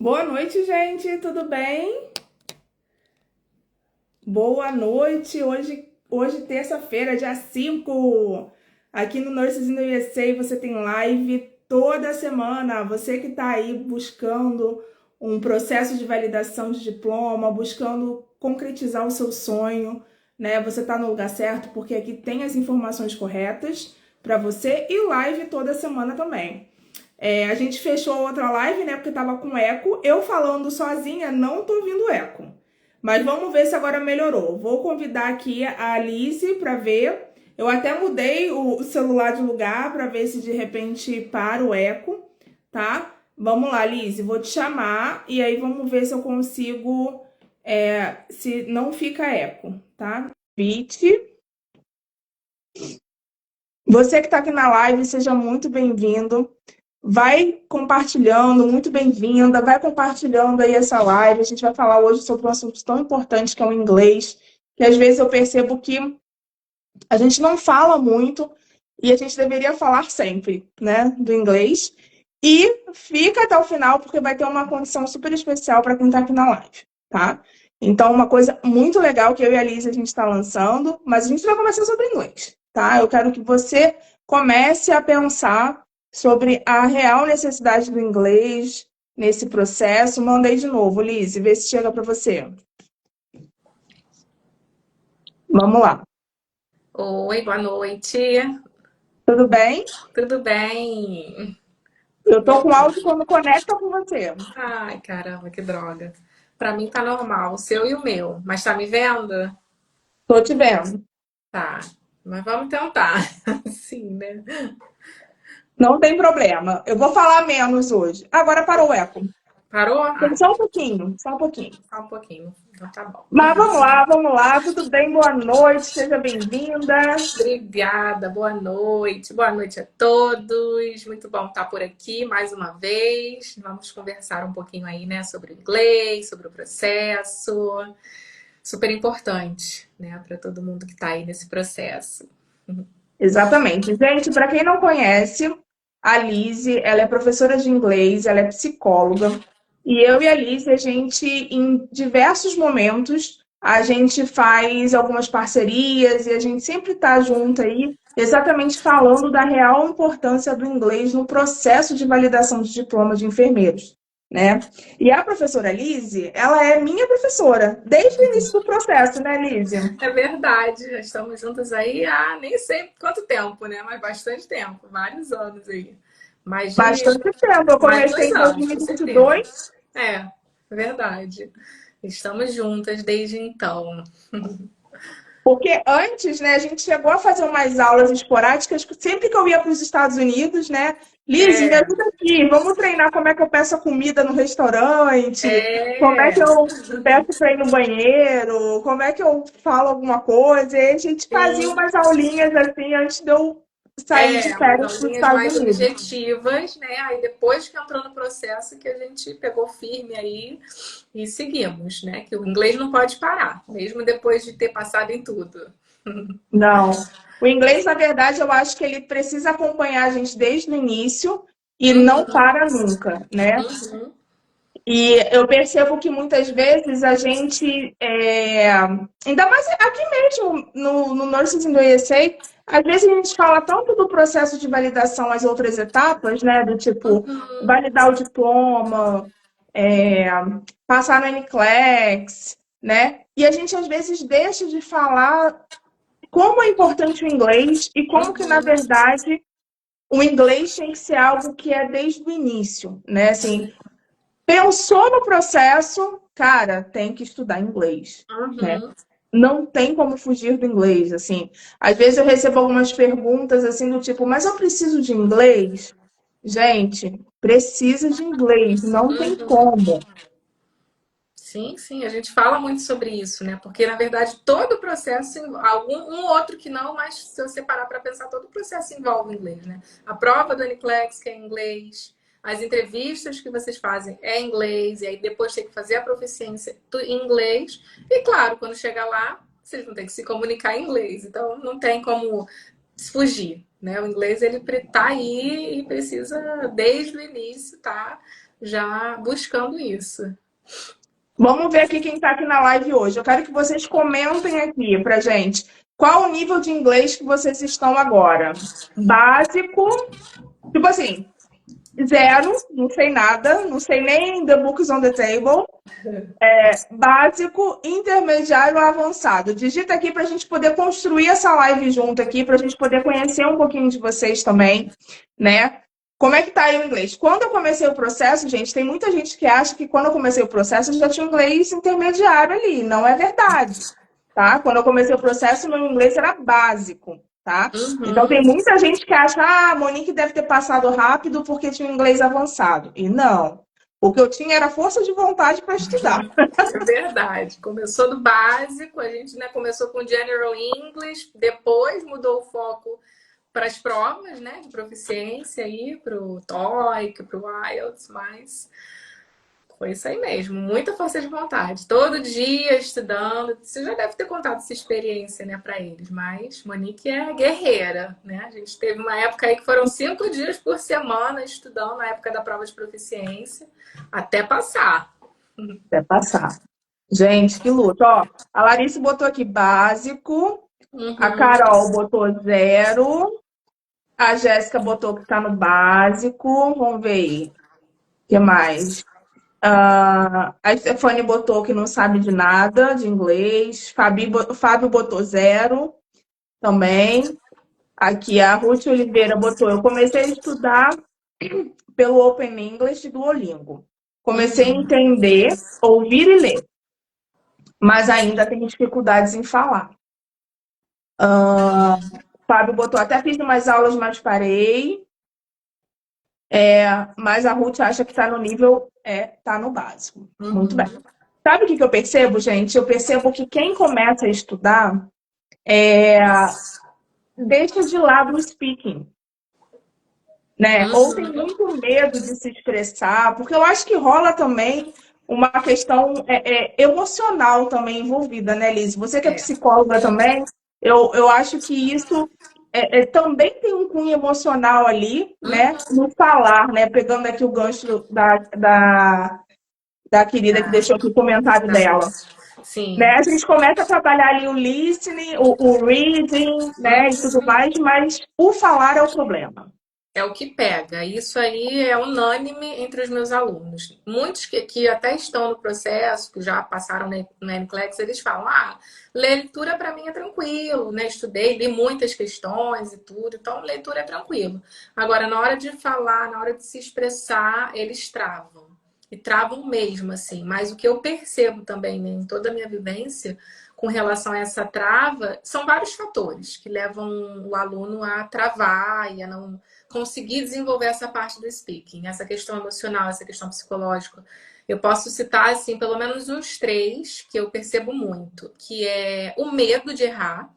Boa noite, gente, tudo bem? Boa noite, hoje terça-feira, dia 5. Aqui no Nurses in the USA você tem live toda semana. Você que está aí buscando um processo de validação de diploma, buscando concretizar o seu sonho, né? Você está no lugar certo, porque aqui tem as informações corretas para você e live toda semana também. A gente fechou outra live, né? Porque tava com eco. Eu falando sozinha, não tô ouvindo eco. Mas vamos ver se agora melhorou. Vou convidar aqui a Alice para ver. Eu até mudei o celular de lugar para ver se de repente para o eco, tá? Vamos lá, Alice, vou te chamar e aí vamos ver se eu consigo, se não fica eco, tá? Vite. Você que está aqui na live, seja muito bem-vindo. Vai compartilhando, muito bem-vinda, vai compartilhando aí essa live. A gente vai falar hoje sobre um assunto tão importante que é o inglês, que às vezes eu percebo que a gente não fala muito e a gente deveria falar sempre, né, do inglês. E fica até o final porque vai ter uma condição super especial para quem está aqui na live, tá? Então, uma coisa muito legal que eu e a Liz a gente está lançando, mas a gente vai começar sobre inglês, tá? Eu quero que você comece a pensar sobre a real necessidade do inglês nesse processo. Mandei de novo, Liz, vê se chega para você. Vamos lá. Oi, boa noite. Tudo bem? Tudo bem? Eu E tô com aí? áudio quando conecta com você. Ai, caramba, que droga. Pra mim tá normal, o seu e o meu. Mas tá me vendo? Tô te vendo. Tá. Mas vamos tentar. Sim, né? Não tem problema. Eu vou falar menos hoje. Agora parou o eco. Parou? Tem só um pouquinho, só um pouquinho. Só um pouquinho. Então tá bom. Mas vamos lá, tudo bem? Boa noite, seja bem-vinda. Obrigada, boa noite. Boa noite a todos. Muito bom estar por aqui mais uma vez. Vamos conversar um pouquinho aí, né, sobre o inglês, sobre o processo. Super importante, né, para todo mundo que está aí nesse processo. Exatamente. Gente, para quem não conhece, a Lise, ela é professora de inglês, ela é psicóloga. E eu e a Lise, a gente, em diversos momentos, a gente faz algumas parcerias e a gente sempre está junto aí, exatamente falando da real importância do inglês no processo de validação de diploma de enfermeiros, né? E a professora Lise, ela é minha professora, desde o início do processo, né, Lise? É verdade, já estamos juntas aí há nem sei quanto tempo, né? Mas bastante tempo, vários anos aí. Mais de Bastante tempo. Eu mais de comecei dois em anos, com certeza. 2022. É, verdade. Estamos juntas desde então. Porque antes, né, a gente chegou a fazer umas aulas esporádicas, sempre que eu ia para os Estados Unidos, né? Liz, me É, ajuda aqui, vamos treinar como é que eu peço a comida no restaurante, como é que é, eu peço para ir no banheiro, como é que eu falo alguma coisa. E a gente fazia sim. umas aulinhas assim antes de eu sair de Umas férias para os aulinhas Estados mais Unidos. objetivas, né? Aí depois que entrou no processo que a gente pegou firme aí e seguimos, né? Que o inglês não pode parar, mesmo depois de ter passado em tudo. Não. O inglês, na verdade, eu acho que ele precisa acompanhar a gente desde o início e não Uhum, para nunca, né? uhum, E eu percebo que muitas vezes a gente, ainda mais aqui mesmo no Nurses in the USA, às vezes a gente fala tanto do processo de validação, as outras etapas, né? Do tipo, uhum. validar o diploma, é, passar no NCLEX, né? E a gente às vezes deixa de falar como é importante o inglês e como que, na verdade, o inglês tem que ser algo que é desde o início, né? Assim, pensou no processo, cara, tem que estudar inglês, né? Uhum. Não tem como fugir do inglês, assim. Às vezes eu recebo algumas perguntas assim do tipo, mas eu preciso de inglês? Gente, precisa de inglês, não tem como. Sim, sim, a gente fala muito sobre isso, né? Porque na verdade todo o processo, algum um outro que não, mas se você parar para pensar, todo o processo envolve inglês, né? A prova do NCLEX, que é em inglês, as entrevistas que vocês fazem é em inglês, e aí depois tem que fazer a proficiência em inglês, e claro, quando chegar lá, vocês vão ter que se comunicar em inglês, então não tem como fugir, né? O inglês ele tá aí e precisa desde o início, tá? já buscando isso. Vamos ver aqui quem está aqui na live hoje. Eu quero que vocês comentem aqui pra gente. Qual o nível de inglês que vocês estão agora? Básico, tipo assim, zero, não sei nada, não sei nem the books on the table. Básico, intermediário ou avançado. Digita aqui para a gente poder construir essa live junto aqui, para a gente poder conhecer um pouquinho de vocês também, né? Como é que tá aí o inglês? Quando eu comecei o processo, gente, tem muita gente que acha que quando eu comecei o processo eu já tinha inglês intermediário ali. Não é verdade, tá? Quando eu comecei o processo, meu inglês era básico, tá? Então Uhum. tem muita gente que acha, ah, a Monique deve ter passado rápido porque tinha inglês avançado. E não. O que eu tinha era força de vontade para estudar. É verdade. Começou do básico, a gente, né, começou com General English, depois mudou o foco para as provas, né, de proficiência aí, para o TOEIC, para o IELTS, mas foi isso aí mesmo, muita força de vontade. Todo dia estudando. Você já deve ter contado essa experiência, né, para eles, mas Monique é guerreira, né? A gente teve uma época aí que foram 5 dias por semana estudando na época da prova de proficiência, até passar. Até passar. Gente, que luta. Ó, a Larissa botou aqui básico, a Uhum. Carol botou zero, a Jéssica botou que tá no básico. Vamos ver aí. O que mais? A Stefane botou que não sabe de nada de inglês. Fábio botou zero também. Aqui a Ruth Oliveira botou. Eu comecei a estudar pelo Open English do Duolingo. Comecei a Uhum. entender, ouvir e ler, mas ainda tenho dificuldades em falar. Fábio botou, até fiz umas aulas, mas parei. Mas a Ruth acha que está no nível, tá no básico. Muito bem. Uhum. Sabe o que eu percebo, gente? Eu percebo que quem começa a estudar deixa de lado o speaking, né? Ou tem Uhum. muito medo de se expressar, porque eu acho que rola também uma questão emocional também envolvida, né, Liz? Você que é É. psicóloga também, eu acho que isso também tem um cunho emocional ali, né? No falar, né? Pegando aqui o gancho da querida que Da, deixou aqui o comentário da dela. Né? Sim. A gente começa a trabalhar ali o listening, o reading, né? E tudo mais, mas o falar é o problema. É o que pega. Isso aí é unânime entre os meus alunos. Muitos que até estão no processo, que já passaram na NCLEX, eles falam: ah, leitura para mim é tranquilo, né? Estudei, li muitas questões e tudo, então leitura é tranquilo. Agora, na hora de falar, na hora de se expressar, eles travam. E travam mesmo, assim. Mas o que eu percebo também, né, em toda a minha vivência com relação a essa trava, são vários fatores que levam o aluno a travar e a não conseguir desenvolver essa parte do speaking, essa questão emocional, essa questão psicológica. Eu posso citar, assim, pelo menos uns três que eu percebo muito, que é o medo de errar,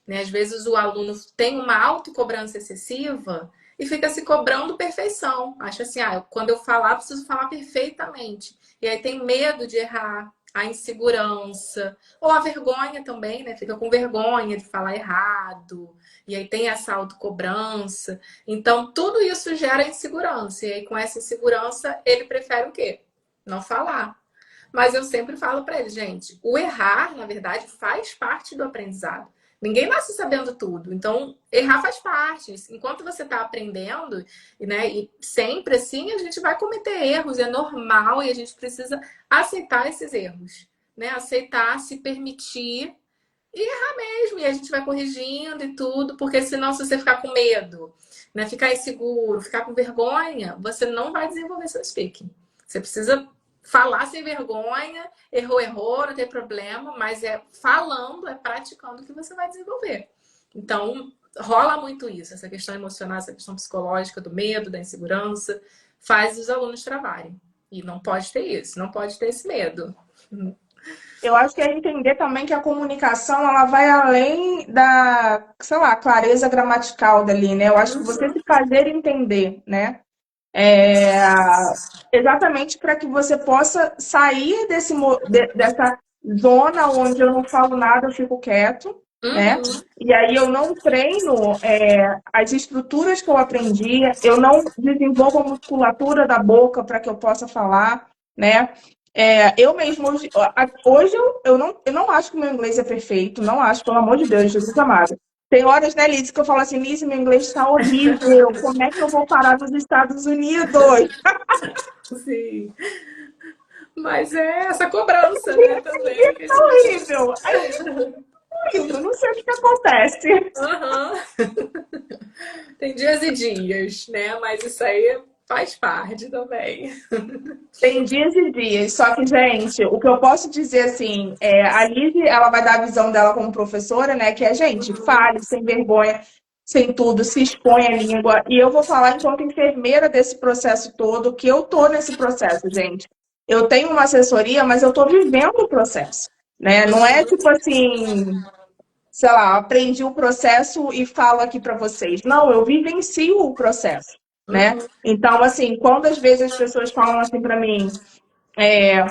né? Às vezes o aluno tem uma autocobrança excessiva e fica se cobrando perfeição. Acha assim, ah, quando eu falar, preciso falar perfeitamente. E aí tem medo de errar, a insegurança, ou a vergonha também, né? Fica com vergonha de falar errado, e aí tem essa autocobrança. Então, tudo isso gera insegurança. E aí, com essa insegurança, ele prefere o quê? Não falar. Mas eu sempre falo para ele, gente, o errar, na verdade, faz parte do aprendizado. Ninguém nasce sabendo tudo. Então, errar faz parte. Enquanto você está aprendendo, né, e sempre assim, a gente vai cometer erros, é normal e a gente precisa aceitar esses erros, né? Aceitar, se permitir e errar mesmo. E a gente vai corrigindo e tudo, porque senão, se você ficar com medo, né, ficar inseguro, ficar com vergonha, você não vai desenvolver seu speaking. Você precisa falar sem vergonha, errou, não tem problema, mas é falando, é praticando que você vai desenvolver. Então, rola muito isso, essa questão emocional, essa questão psicológica do medo, da insegurança, faz os alunos travarem. E não pode ter isso, não pode ter esse medo. Eu acho que é entender também que a comunicação ela vai além da, sei lá, clareza gramatical dali, né? Eu acho que você se fazer entender, né? É, exatamente para que você possa sair dessa zona onde eu não falo nada, eu fico quieto, né? Uhum. E aí eu não treino as estruturas que eu aprendi, eu não desenvolvo a musculatura da boca para que eu possa falar, né? Eu mesmo, hoje eu não acho que o meu inglês é perfeito, não acho, pelo amor de Deus, Jesus amado. Tem horas, né, Liz, que eu falo assim, Liz, meu inglês está horrível, como é que eu vou parar nos Estados Unidos? Sim. Mas é essa cobrança, né, também que a Está gente. horrível. Aí eu não sei o que que acontece. Aham. Tem dias e dias, né? Mas isso aí faz parte também. Tem dias e dias, só que, gente, o que eu posso dizer assim, a Liz, ela vai dar a visão dela como professora, né? Que é, gente, fale sem vergonha, sem tudo, se expõe a língua. E eu vou falar enquanto enfermeira desse processo todo, que eu tô nesse processo, gente. Eu tenho uma assessoria, mas eu tô vivendo o processo, né? Não é tipo assim, sei lá, aprendi o processo e falo aqui para vocês. Não, eu vivencio o processo, né? Uhum, Então, assim, quando às vezes as pessoas falam assim para mim, é,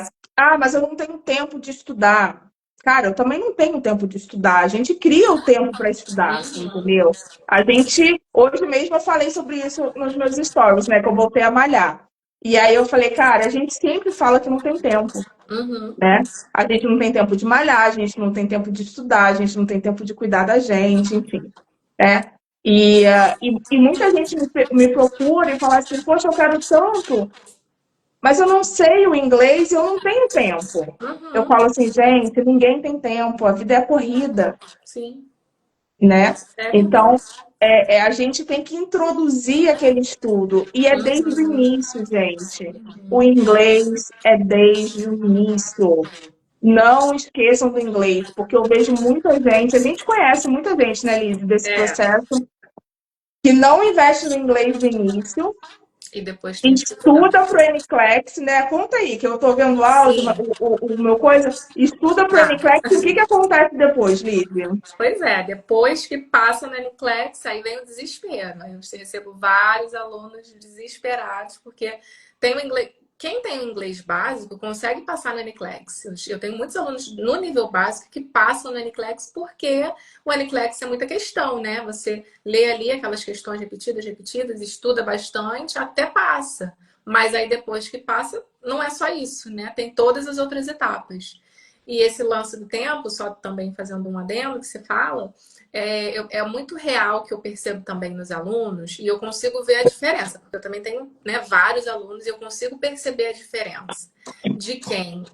mas eu não tenho tempo de estudar. Cara, eu também não tenho tempo de estudar. A gente cria o tempo para estudar, uhum, entendeu? A gente, hoje mesmo eu falei sobre isso nos meus stories, né? Que eu voltei a malhar. E aí eu falei, cara, a gente sempre fala que não tem tempo, uhum. né? A gente não tem tempo de malhar, a gente não tem tempo de estudar, a gente não tem tempo de cuidar da gente, enfim, né? E muita gente me procura e fala assim, poxa, eu quero tanto, mas eu não sei o inglês e eu não tenho tempo. Eu Uhum. falo assim, gente, ninguém tem tempo, a vida é corrida, Sim, né? é verdade. Então, a gente tem que introduzir aquele estudo, e é desde o início, gente. O inglês é desde o início. Não esqueçam do inglês, porque eu vejo muita gente, a gente conhece muita gente, né, Liz, desse É, processo, que não investe no inglês no início, e depois tem dificuldade. estuda pro NCLEX, né? Conta aí, que eu tô vendo o áudio, Sim, o meu coisa, estuda pro tá. NCLEX, e o que que acontece depois, Lívia? Pois é, depois que passa no NCLEX, aí vem o desespero. Aí eu recebo vários alunos desesperados, porque tem o inglês. Quem tem o inglês básico consegue passar no NCLEX. Eu tenho muitos alunos no nível básico que passam no NCLEX porque o NCLEX é muita questão, né? Você lê ali aquelas questões repetidas, repetidas, estuda bastante, até passa. Mas aí depois que passa, não é só isso, né? Tem todas as outras etapas. E esse lance do tempo, só também fazendo um adendo que você fala, é muito real que eu percebo também nos alunos, e eu consigo ver a diferença, porque eu também tenho, né, vários alunos e eu consigo perceber a diferença de quem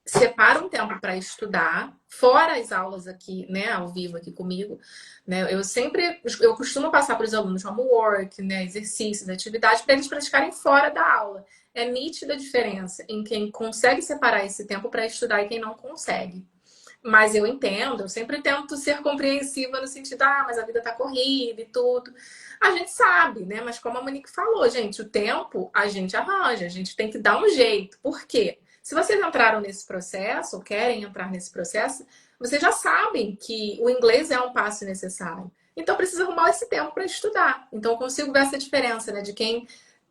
separa um tempo para estudar, fora as aulas aqui, né, ao vivo aqui comigo, né, eu costumo passar para os alunos homework, né, exercícios, atividades, para eles praticarem fora da aula. É nítida a diferença em quem consegue separar esse tempo para estudar e quem não consegue. Mas eu entendo, eu sempre tento ser compreensiva no sentido, mas a vida tá corrida e tudo. A gente sabe, né? Mas como a Monique falou, gente, o tempo a gente arranja, a gente tem que dar um jeito. Por quê? Se vocês entraram nesse processo, ou querem entrar nesse processo, vocês já sabem que o inglês é um passo necessário. Então precisa arrumar esse tempo para estudar. Então eu consigo ver essa diferença, né? De quem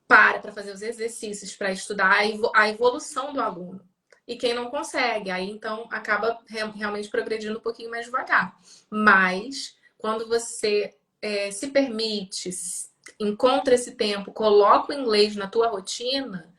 para fazer os exercícios, para estudar a evolução do aluno. E quem não consegue, aí então acaba realmente progredindo um pouquinho mais devagar. Mas quando você se permite, encontra esse tempo, coloca o inglês na tua rotina,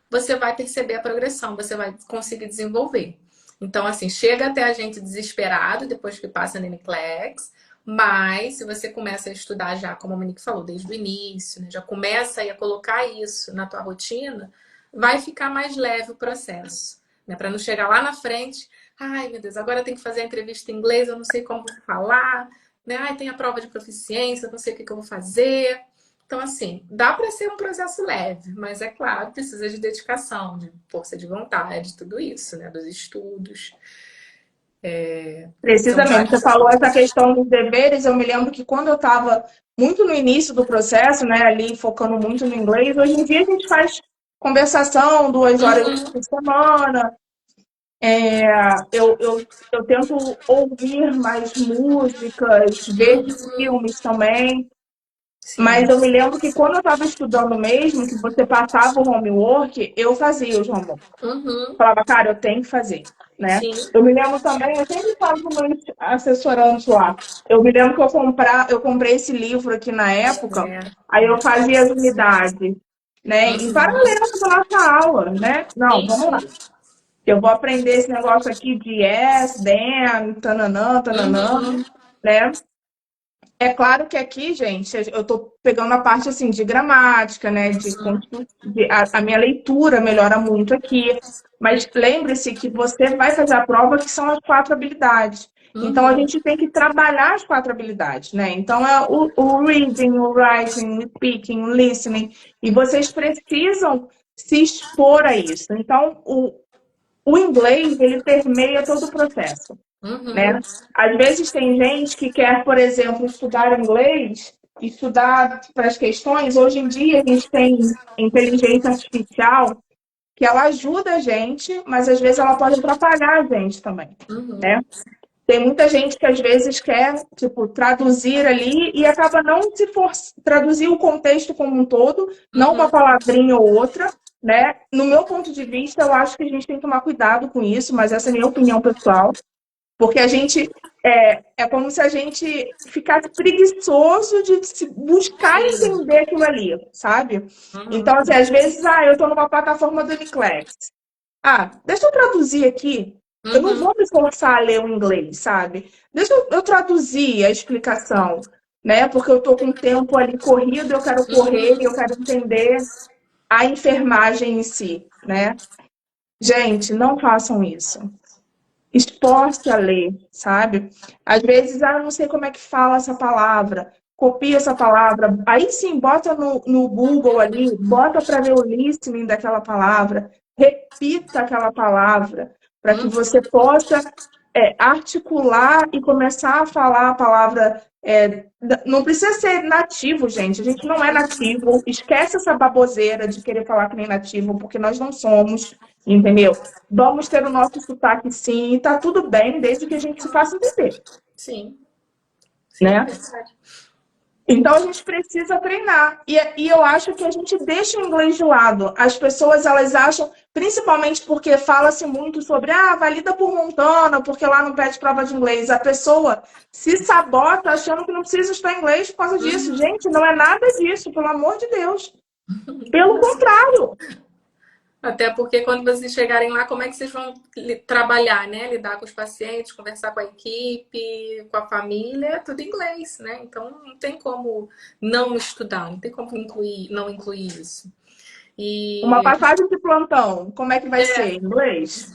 você vai perceber a progressão, você vai conseguir desenvolver. Então, assim, chega até a gente desesperado depois que passa no NCLEX, mas se você começa a estudar já, como a Monique falou, desde o início, né, já começa aí a colocar isso na tua rotina, vai ficar mais leve o processo, né? Para não chegar lá na frente, ai meu Deus, agora tem que fazer a entrevista em inglês, eu não sei como falar, né? Ai, tem a prova de proficiência, não sei o que eu vou fazer. Então, assim, dá para ser um processo leve, mas é claro, precisa de dedicação, de força de vontade, tudo isso, né? Dos estudos. São Precisamente, você vários falou essa aspectos. questão dos deveres, eu me lembro que quando eu estava muito no início do processo, né, ali focando muito no inglês, hoje em dia a gente faz conversação 2 horas Uhum, por semana. Eu tento ouvir mais músicas, ver uhum, filmes também. sim. Mas eu me lembro que quando eu estava estudando mesmo, que você passava o homework, eu fazia os homework. Uhum, Falava, cara, eu tenho que fazer. né? Sim. Eu me lembro também, eu sempre falo com meus assessorantes lá. Eu me lembro que eu comprei esse livro aqui na época, É. aí eu fazia as unidades, né? Em Uhum. paralelo com a nossa aula, né? Não, Sim, vamos lá. sim. Eu vou aprender esse negócio aqui de yes, then, tananã, tananã, Uhum. né? É claro que aqui, gente, eu estou pegando a parte assim de gramática, né? A minha leitura melhora muito aqui. Mas lembre-se que você vai fazer a prova que são as 4 habilidades. Então a Uhum. gente tem que trabalhar as 4 habilidades, né? Então é o reading, o writing, o speaking, o listening. E vocês precisam se expor a isso. Então o inglês, ele permeia todo o processo, Uhum. né? Às vezes tem gente que quer, por exemplo, estudar inglês, estudar para as questões. Hoje em dia a gente tem inteligência artificial que ela ajuda a gente, mas às vezes ela pode atrapalhar a gente também, Uhum. né? Tem muita gente que às vezes quer, tipo, traduzir ali e acaba não se for traduzir o contexto como um todo, não uma Uhum. palavrinha ou outra, né? No meu ponto de vista, eu acho que a gente tem que tomar cuidado com isso, mas essa é a minha opinião pessoal. Porque a gente é como se a gente ficasse preguiçoso de se buscar Sim. entender aquilo ali, sabe? Então, Uhum. assim, às vezes, eu estou numa plataforma do Uniclass. Deixa eu traduzir aqui. Eu não Uhum. vou me forçar a ler o inglês, sabe? Deixa eu traduzir a explicação, né? Porque eu estou com o tempo ali corrido, eu quero correr, eu Uhum. quero entender a enfermagem em si, né? Gente, não façam isso. Esforce a ler, sabe? Às vezes, eu não sei como é que fala essa palavra, copia essa palavra, aí sim, bota no Google ali, bota para ver o listening daquela palavra, repita aquela palavra, para que você Uhum. possa articular e começar a falar a palavra. Não precisa ser nativo, gente. A gente não é nativo. Esquece essa baboseira de querer falar que nem nativo, porque nós não somos, entendeu? Vamos ter o nosso sotaque sim, e tá tudo bem, desde que a gente se faça entender, Sim. Sim, né? verdade. Então a gente precisa treinar. E eu acho que a gente deixa o inglês de lado. As pessoas elas acham, principalmente porque fala-se muito sobre valida por montana, porque lá não pede prova de inglês. A pessoa se sabota achando que não precisa estudar inglês por causa disso. Uhum. Gente, não é nada disso, pelo amor de Deus. Pelo contrário. Até porque quando vocês chegarem lá, como é que vocês vão trabalhar, né? Lidar com os pacientes, conversar com a equipe, com a família, tudo em inglês, né? Então não tem como não estudar, não tem como não incluir isso. Uma E passagem de plantão, como é que vai ser? Em inglês?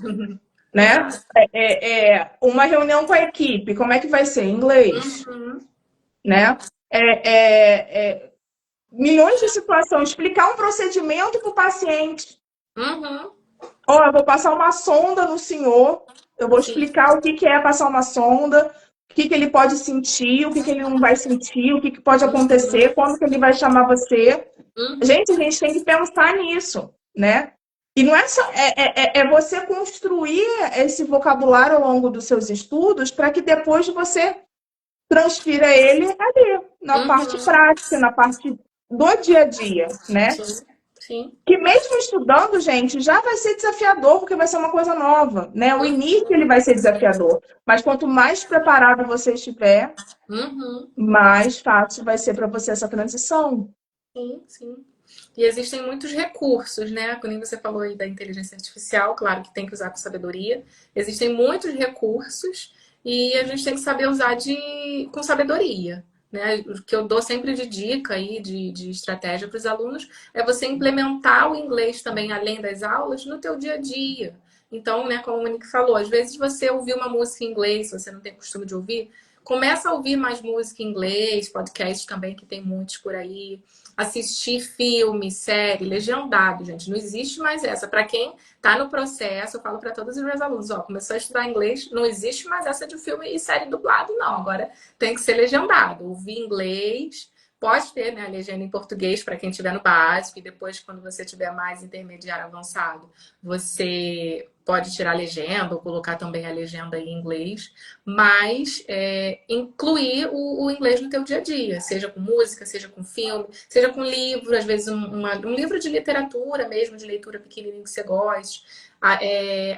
Né? exato. Uma reunião com a equipe, como é que vai ser? Em inglês? Uhum. Né? É, é, é, Milhões de situações. Explicar um procedimento para o paciente. Uhum. Ó, eu vou passar uma sonda no senhor, eu vou Sim. explicar o que que é passar uma sonda, o que que ele pode sentir, o que que ele não vai sentir, o que que pode acontecer, quando que ele vai chamar você. Uhum. Gente, a gente tem que pensar nisso, né? E não é só é você construir esse vocabulário ao longo dos seus estudos para que depois você transfira ele ali, na parte Uhum. prática, na parte do dia a dia, né? Sim. Sim. Que mesmo estudando, gente, já vai ser desafiador, porque vai ser uma coisa nova, né? O início ele Uhum. vai ser desafiador, mas quanto mais preparado você estiver, Uhum. mais fácil vai ser para você essa transição. Sim, sim. E existem muitos recursos, né? Quando você falou aí da inteligência artificial, claro que tem que usar com sabedoria. Existem muitos recursos e a gente tem que saber usar com sabedoria. Né? O que eu dou sempre de dica aí, de estratégia para os alunos, é você implementar o inglês também, além das aulas, no teu dia a dia. Então, né, como a Monique falou, às vezes você ouvir uma música em inglês, se você não tem costume de ouvir, começa a ouvir mais música em inglês, podcast também, que tem muitos por aí, assistir filme, série, legendado, gente. Não existe mais essa. Para quem está no processo, eu falo para todos os meus alunos, ó, começou a estudar inglês, não existe mais essa de filme e série dublado, não. Agora tem que ser legendado, ouvir inglês, Pode ter, né, a legenda em português para quem estiver no básico, e depois, quando você tiver mais intermediário avançado, você pode tirar a legenda ou colocar também a legenda em inglês, mas incluir o inglês no teu dia a dia, seja com música, seja com filme, seja com livro, às vezes um livro de literatura mesmo, de leitura pequenininho que você goste,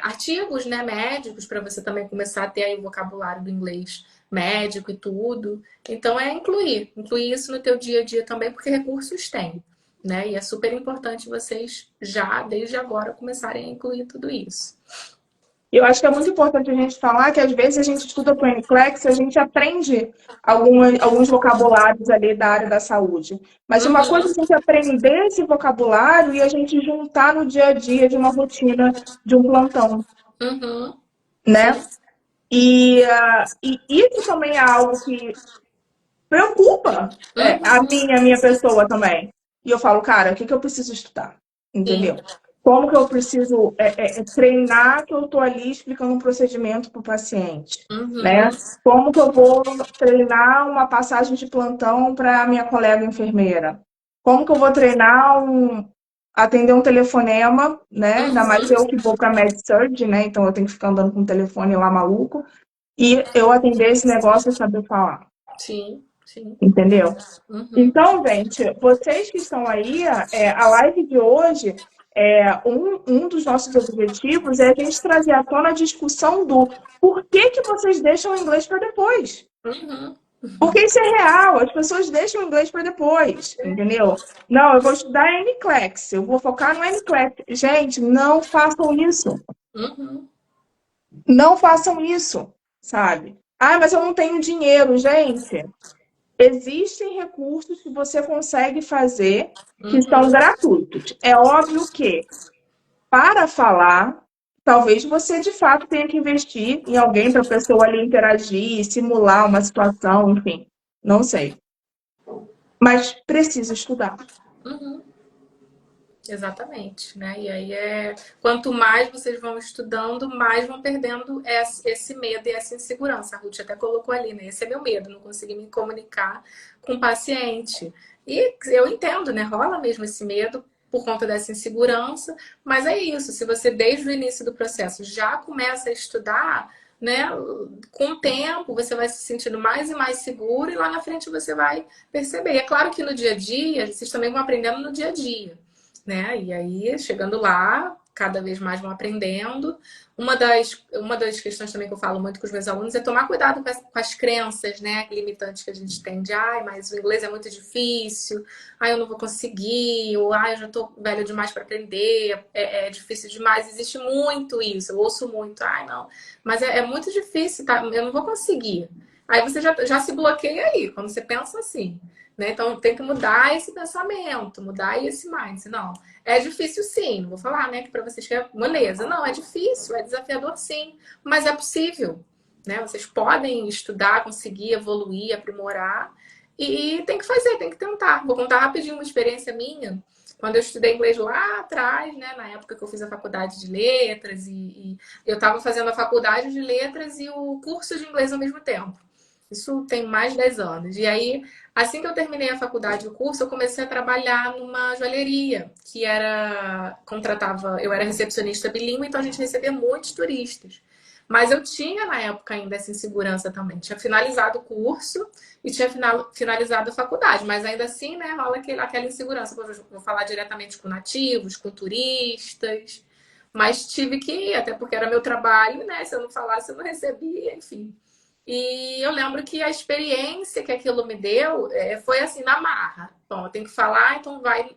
artigos, né, médicos, para você também começar a ter aí o vocabulário do inglês médico e tudo. Então incluir isso no teu dia a dia também, porque recursos tem, né? E é super importante vocês já, desde agora, começarem a incluir tudo isso. Eu acho que é muito importante a gente falar que às vezes a gente estuda para o NCLEX, a gente aprende alguns vocabulários ali da área da saúde. Mas uma coisa é a Uhum, gente aprender esse vocabulário e a gente juntar no dia a dia de uma rotina de um plantão, uhum, sim, né? E isso também é algo que preocupa a uhum, minha pessoa também. E eu falo, cara, o que que eu preciso estudar? sim, Entendeu? Como que eu preciso treinar que eu estou ali explicando um procedimento para o paciente, uhum, né? Como que eu vou treinar uma passagem de plantão para a minha colega enfermeira? Como que eu vou treinar atender um telefonema, né? Ainda mais uhum, eu que vou para MedSurg, né? Então eu tenho que ficar andando com o telefone lá maluco. E eu atender esse negócio e saber falar, sim, sim, entendeu? uhum, Então, gente, vocês que estão aí, a live de hoje, um dos nossos objetivos é a gente trazer à tona a discussão do por que que vocês deixam o inglês para depois. uhum, Porque isso é real, as pessoas deixam o inglês para depois, entendeu? Não, eu vou estudar NCLEX, eu vou focar no NCLEX. Gente, não façam isso. uhum, Não façam isso, sabe? Ah, mas eu não tenho dinheiro, gente. Existem recursos que você consegue fazer que são uhum, gratuitos. É óbvio que, para falar, talvez você de fato tenha que investir em alguém para a pessoa ali interagir, simular uma situação, enfim, não sei. Mas precisa estudar. uhum. Exatamente, né? E aí quanto mais vocês vão estudando, mais vão perdendo esse medo e essa insegurança. A Ruth até colocou ali, né? Esse é meu medo, não conseguir me comunicar com o paciente. E eu entendo, né? Rola mesmo esse medo por conta dessa insegurança, mas é isso. Se você desde o início do processo já começa a estudar, né? Com o tempo você vai se sentindo mais e mais seguro e lá na frente você vai perceber. É claro que no dia a dia, vocês também vão aprendendo no dia a dia, né? E aí, chegando lá, cada vez mais vão aprendendo. Uma das questões também que eu falo muito com os meus alunos é tomar cuidado com as crenças, né, limitantes que a gente tem de, ai, mas o inglês é muito difícil, ai, eu não vou conseguir, ou ai, eu já tô velho demais para aprender, é difícil demais. Existe muito isso, eu ouço muito, ai, não, mas é muito difícil, tá? Eu não vou conseguir. Aí você já se bloqueia aí, quando você pensa assim. Né? Então tem que mudar esse pensamento, mudar esse mindset. Não, é difícil sim. Não vou falar, né, que para vocês que é moleza. Não, é difícil, é desafiador sim, mas é possível. Né? Vocês podem estudar, conseguir evoluir, aprimorar e tem que fazer, tem que tentar. Vou contar rapidinho uma experiência minha. Quando eu estudei inglês lá atrás, né, na época que eu fiz a faculdade de letras e eu estava fazendo a faculdade de letras e o curso de inglês ao mesmo tempo. Isso tem mais de 10 anos. E aí, assim que eu terminei a faculdade, o curso, eu comecei a trabalhar numa joalheria, que eu era recepcionista bilíngue, então a gente recebia muitos turistas. Mas eu tinha na época ainda essa insegurança também. Tinha finalizado o curso e tinha finalizado a faculdade, mas ainda assim, né, rola aquela insegurança. Vou falar diretamente com nativos, com turistas, mas tive que ir, até porque era meu trabalho, né? Se eu não falasse, eu não recebia, enfim. E eu lembro que a experiência que aquilo me deu foi assim, na marra. Bom, eu tenho que falar, então vai.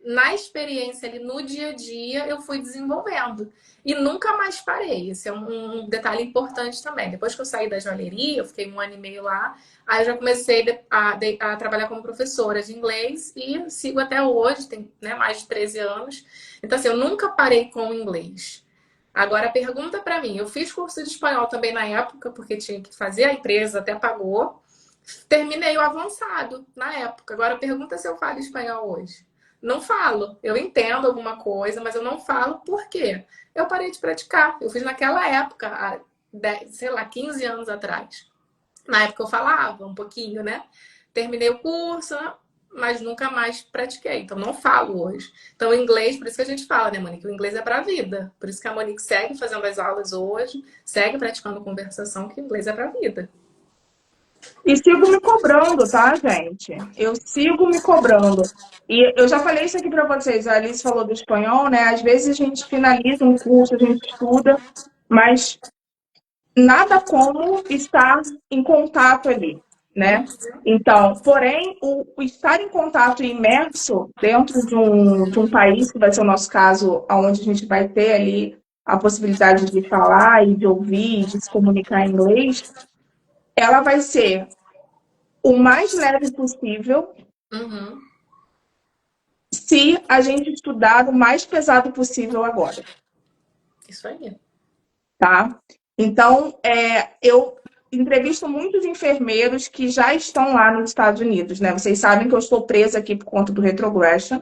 Na experiência ali, no dia a dia, eu fui desenvolvendo. E nunca mais parei. Esse é um detalhe importante também. Depois que eu saí da joalheria, eu fiquei 1 ano e meio lá, aí eu já comecei a trabalhar como professora de inglês e sigo até hoje, tem, né, mais de 13 anos. Então, assim, eu nunca parei com o inglês. Agora, pergunta para mim. Eu fiz curso de espanhol também na época, porque tinha que fazer, a empresa até pagou. Terminei o avançado na época. Agora, pergunta se eu falo espanhol hoje. Não falo. Eu entendo alguma coisa, mas eu não falo por quê? Eu parei de praticar. Eu fiz naquela época, há 10, sei lá, 15 anos atrás. Na época eu falava um pouquinho, né? Terminei o curso, mas nunca mais pratiquei. Então, não falo hoje. Então, o inglês, por isso que a gente fala, né, Monique? O inglês é pra vida. Por isso que a Monique segue fazendo as aulas hoje, segue praticando conversação, que o inglês é pra vida. E sigo me cobrando, tá, gente? Eu sigo me cobrando. E eu já falei isso aqui para vocês. A Alice falou do espanhol, né? Às vezes a gente finaliza um curso, a gente estuda, mas nada como estar em contato ali, né? Então, porém, o estar em contato e imerso dentro de um país, que vai ser o nosso caso, onde a gente vai ter ali a possibilidade de falar e de ouvir, de se comunicar em inglês, ela vai ser o mais leve possível Uhum. se a gente estudar o mais pesado possível agora, Isso aí. tá? Então, eu entrevisto muitos enfermeiros que já estão lá nos Estados Unidos, né? Vocês sabem que eu estou presa aqui por conta do retrogression,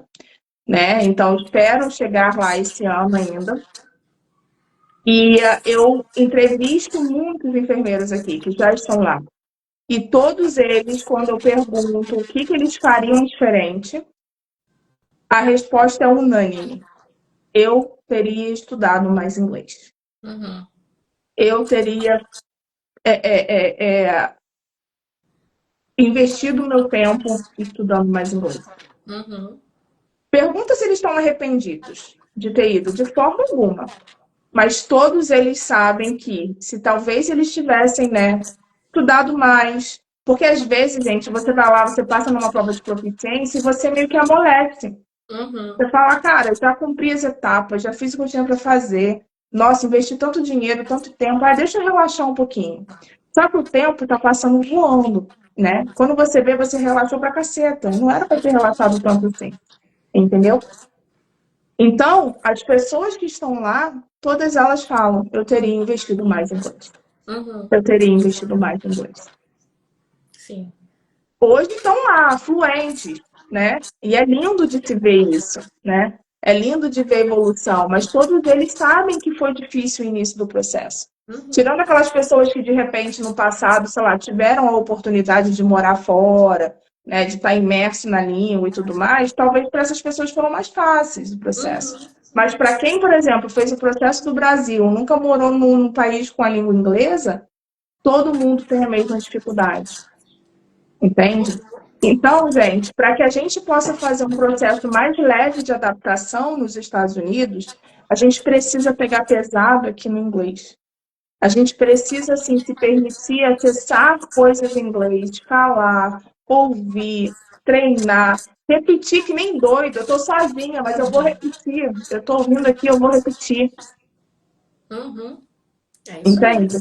né? Então, espero chegar lá esse ano ainda. E eu entrevisto muitos enfermeiros aqui que já estão lá. E todos eles, quando eu pergunto o que eles fariam diferente, a resposta é unânime. Eu teria estudado mais inglês. Uhum. Eu teria investido meu tempo estudando mais inglês. Uhum. Pergunta se eles estão arrependidos de ter ido, de forma alguma. Mas todos eles sabem que, se talvez eles tivessem, né, estudado mais. Porque às vezes, gente, você vai lá, você passa numa prova de proficiência e você meio que amolece. Uhum. Você fala, cara, já cumpri as etapas, já fiz o que eu tinha para fazer. Nossa, investi tanto dinheiro, tanto tempo. Ah, deixa eu relaxar um pouquinho. Só que o tempo está passando voando, né? Quando você vê, você relaxou pra caceta. Não era para ter relaxado tanto assim, entendeu? Então, as pessoas que estão lá, todas elas falam, eu teria investido mais em inglês. Uhum. Eu teria investido mais em inglês. Sim. Hoje estão lá, fluentes, né? E é lindo de se ver isso, né? É lindo de ver a evolução, mas todos eles sabem que foi difícil o início do processo. Uhum. Tirando aquelas pessoas que, de repente, no passado, sei lá, tiveram a oportunidade de morar fora, né, de estar imerso na língua e tudo mais, talvez para essas pessoas foram mais fáceis o processo. Uhum. Mas para quem, por exemplo, fez o processo do Brasil, nunca morou num país com a língua inglesa, todo mundo tem a mesma dificuldade. Entende? Então, gente, para que a gente possa fazer um processo mais leve de adaptação nos Estados Unidos, a gente precisa pegar pesado aqui no inglês. A gente precisa, assim, se permitir acessar coisas em inglês, falar, ouvir, treinar, repetir que nem doido. Eu estou sozinha, mas eu vou repetir. Eu estou ouvindo aqui, eu vou repetir. Uhum. É isso aí. Entende?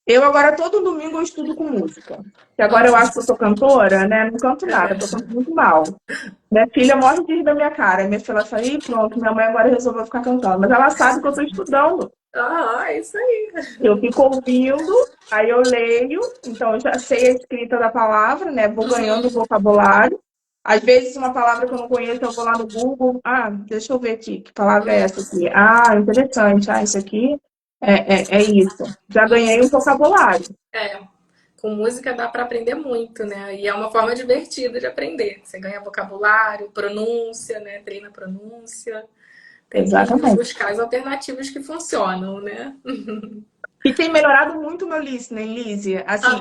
Eu agora, todo domingo, eu estudo com música. Que agora eu Uhum. acho que eu sou cantora, né? Não canto nada, porque eu canto muito mal. Minha filha morre de rir da minha cara. Minha filha fala, ih, pronto, minha mãe agora resolveu ficar cantando. Mas ela sabe que eu estou estudando. Ah, é isso aí. Eu fico ouvindo, aí eu leio, então eu já sei a escrita da palavra, né? Vou ganhando vocabulário. Às vezes, uma palavra que eu não conheço, eu vou lá no Google. Ah, deixa eu ver aqui, que palavra é essa aqui? Ah, interessante. Ah, isso aqui é isso. Já ganhei um vocabulário. É. Com música dá para aprender muito, né? E é uma forma divertida de aprender. Você ganha vocabulário, pronúncia, né? Treina pronúncia. Tem que Exatamente. buscar as alternativas que funcionam, né? E tem melhorado muito o meu listening, Lizzie. Assim, Aham.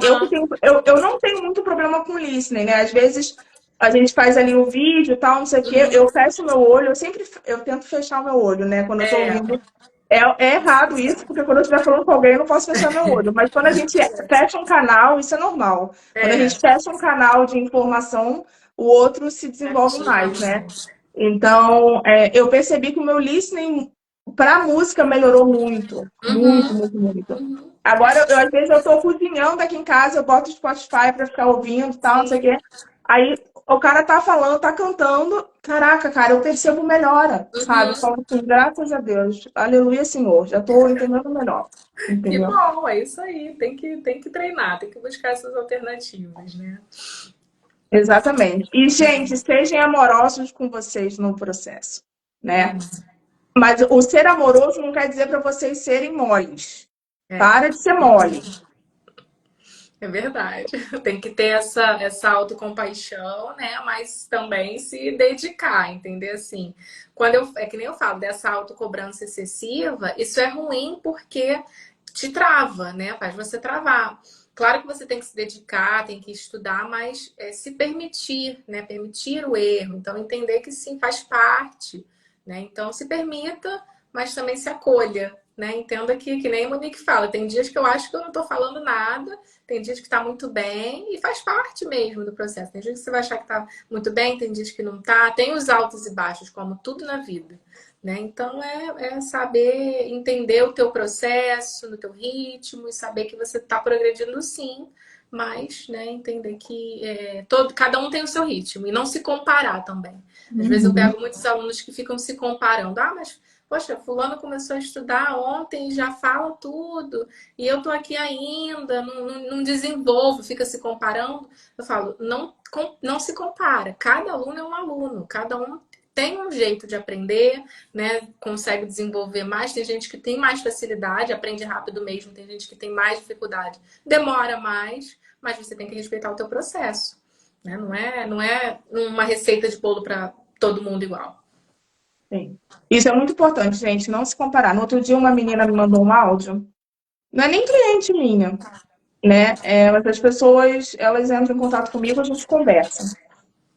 eu não tenho muito problema com listening, né? Às vezes a gente faz ali o vídeo e tal, não sei o quê, eu fecho meu olho, eu tento fechar o meu olho, né? Quando eu tô É, ouvindo. É errado isso, porque quando eu estiver falando com alguém, eu não posso fechar meu olho. Mas quando a gente fecha um canal, isso é normal. Quando a é. gente fecha um canal de informação, o outro se desenvolve Ativa mais, né? mais. Então, eu percebi que o meu listening para música melhorou muito, muito, Uhum, muito, muito. uhum. Agora, às vezes, eu estou cozinhando aqui em casa, eu boto o Spotify para ficar ouvindo e tal, não sei o Sim. quê. Aí o cara tá falando, tá cantando. Caraca, cara, eu percebo melhora, sabe? Eu Uhum. falo assim, graças a Deus, aleluia, Senhor, já estou entendendo melhor, Que entendeu? bom, é isso aí. Tem que treinar, tem que buscar essas alternativas, né? Exatamente. E, gente, sejam amorosos com vocês no processo, né? Mas o ser amoroso não quer dizer para vocês serem moles. É. Para de ser mole. É verdade. Tem que ter essa autocompaixão, né? Mas também se dedicar, entender assim. É que nem eu falo, dessa autocobrança excessiva, isso é ruim porque te trava, né? Faz você travar. Claro que você tem que se dedicar, tem que estudar, mas se permitir, né? Permitir o erro. Então, entender que sim, faz parte, né? Então, se permita, mas também se acolha, né? Entenda que nem a Monique fala, tem dias que eu acho que eu não tô falando nada, tem dias que tá muito bem e faz parte mesmo do processo. Tem dias que você vai achar que tá muito bem, tem dias que não tá. Tem os altos e baixos, como tudo na vida, né? Então é saber entender o teu processo, no teu ritmo e saber que você tá progredindo sim, mas, né, entender que cada um tem o seu ritmo e não se comparar também. Às vezes eu Uhum. pego muitos alunos que ficam se comparando. Ah, mas poxa, fulano começou a estudar ontem e já fala tudo. E eu tô aqui ainda, não desenvolvo, fica se comparando. Eu falo, não se compara. Cada aluno é um aluno, cada um tem um jeito de aprender, né? Consegue desenvolver mais. Tem gente que tem mais facilidade, aprende rápido mesmo. Tem gente que tem mais dificuldade, demora mais, mas você tem que respeitar o teu processo, né? Não é uma receita de bolo para todo mundo igual. Sim. Isso é muito importante, gente, não se comparar. No outro dia, uma menina me mandou um áudio, não é nem cliente minha, né? Mas as pessoas, elas entram em contato comigo, a gente conversa.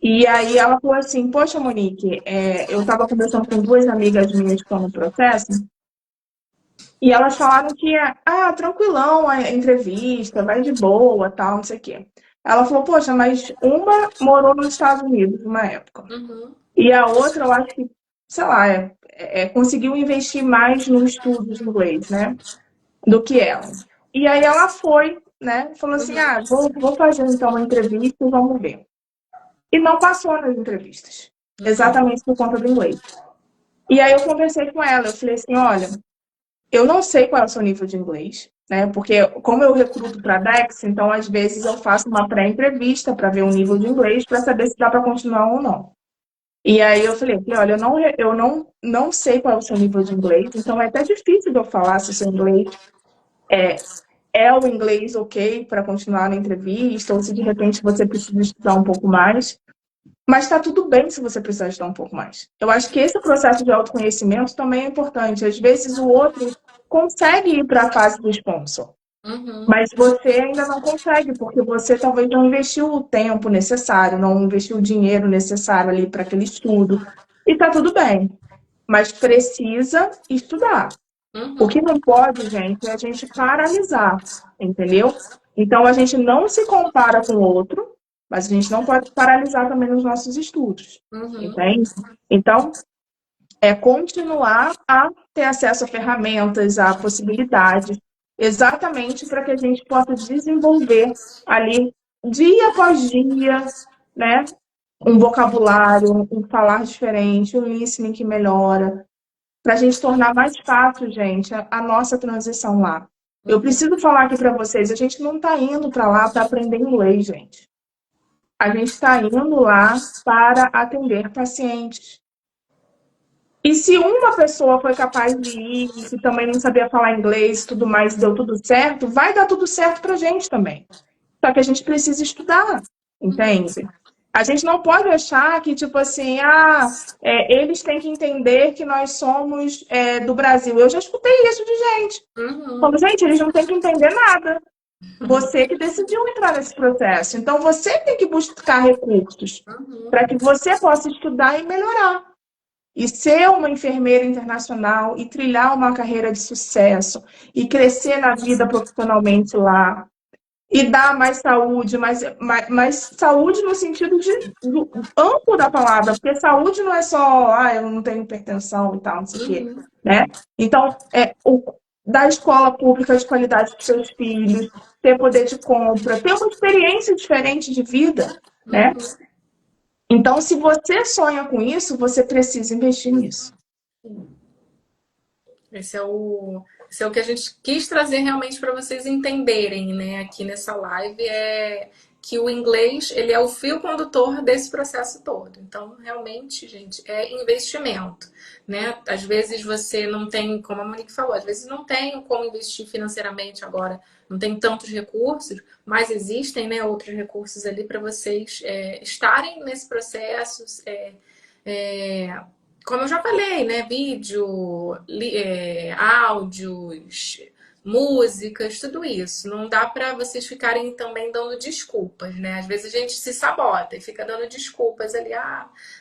E aí ela falou assim, poxa, Monique, eu estava conversando com duas amigas minhas que estão no processo, e elas falaram que, tranquilão a entrevista, vai de boa, tal, não sei o quê. Ela falou, poxa, mas uma morou nos Estados Unidos numa época. Uhum, E a outra, eu acho que, sei lá, conseguiu investir mais no estudo de inglês, né? Do que ela. E aí ela foi, né? Falou assim, uhum, vou fazer então uma entrevista e vamos ver. E não passou nas entrevistas, uhum, exatamente por conta do inglês. E aí eu conversei com ela, eu falei assim, olha, eu não sei qual é o seu nível de inglês, né? Porque como eu recruto para a Dex, então às vezes eu faço uma pré-entrevista para ver o nível de inglês para saber se dá para continuar ou não. E aí eu falei, olha, eu não sei qual é o seu nível de inglês, então é até difícil de eu falar se o seu inglês é o inglês ok para continuar na entrevista, ou se de repente você precisa estudar um pouco mais. Mas está tudo bem se você precisar estudar um pouco mais. Eu acho que esse processo de autoconhecimento também é importante. Às vezes o outro consegue ir para a fase do sponsor, uhum, mas você ainda não consegue, porque você talvez não investiu o tempo necessário, não investiu o dinheiro necessário ali para aquele estudo. E está tudo bem, mas precisa estudar. O que uhum, não pode, gente, é a gente paralisar, entendeu? Então a gente não se compara com o outro, mas a gente não pode paralisar também nos nossos estudos, uhum, entende? Então, é continuar a ter acesso a ferramentas, a possibilidades, exatamente para que a gente possa desenvolver ali, dia após dia, né? Um vocabulário, um falar diferente, um listening que melhora, para a gente tornar mais fácil, gente, a nossa transição lá. Eu uhum, preciso falar aqui para vocês, a gente não está indo para lá para aprender inglês, gente. A gente está indo lá para atender pacientes. E se uma pessoa foi capaz de ir, que também não sabia falar inglês e tudo mais, deu tudo certo, vai dar tudo certo para a gente também. Só que a gente precisa estudar, uhum, entende? A gente não pode achar que, tipo assim, eles têm que entender que nós somos do Brasil. Eu já escutei isso de gente. uhum, Falando, gente, eles não têm que entender nada. Você que decidiu entrar nesse processo. Então, você tem que buscar recursos uhum, para que você possa estudar e melhorar. E ser uma enfermeira internacional e trilhar uma carreira de sucesso e crescer na vida profissionalmente lá e dar mais saúde, mais saúde no sentido amplo da palavra, porque saúde não é só, eu não tenho hipertensão e tal, não sei o quê, uhum, né? Então, dar escola pública de qualidade para os seus filhos, ter poder de compra, ter uma experiência diferente de vida, né? uhum. Então, se você sonha com isso, você precisa investir nisso. Esse é o que a gente quis trazer realmente para vocês entenderem, né? Aqui nessa live que o inglês, ele é o fio condutor desse processo todo. Então, realmente, gente, é investimento, né? Às vezes você não tem, como a Monique falou, às vezes não tem como investir financeiramente agora, não tem tantos recursos, mas existem, né, outros recursos ali para vocês estarem nesse processo, é, como eu já falei, né? Vídeo, áudios, músicas, tudo isso. Não dá para vocês ficarem também dando desculpas, né? Às vezes a gente se sabota e fica dando desculpas ali,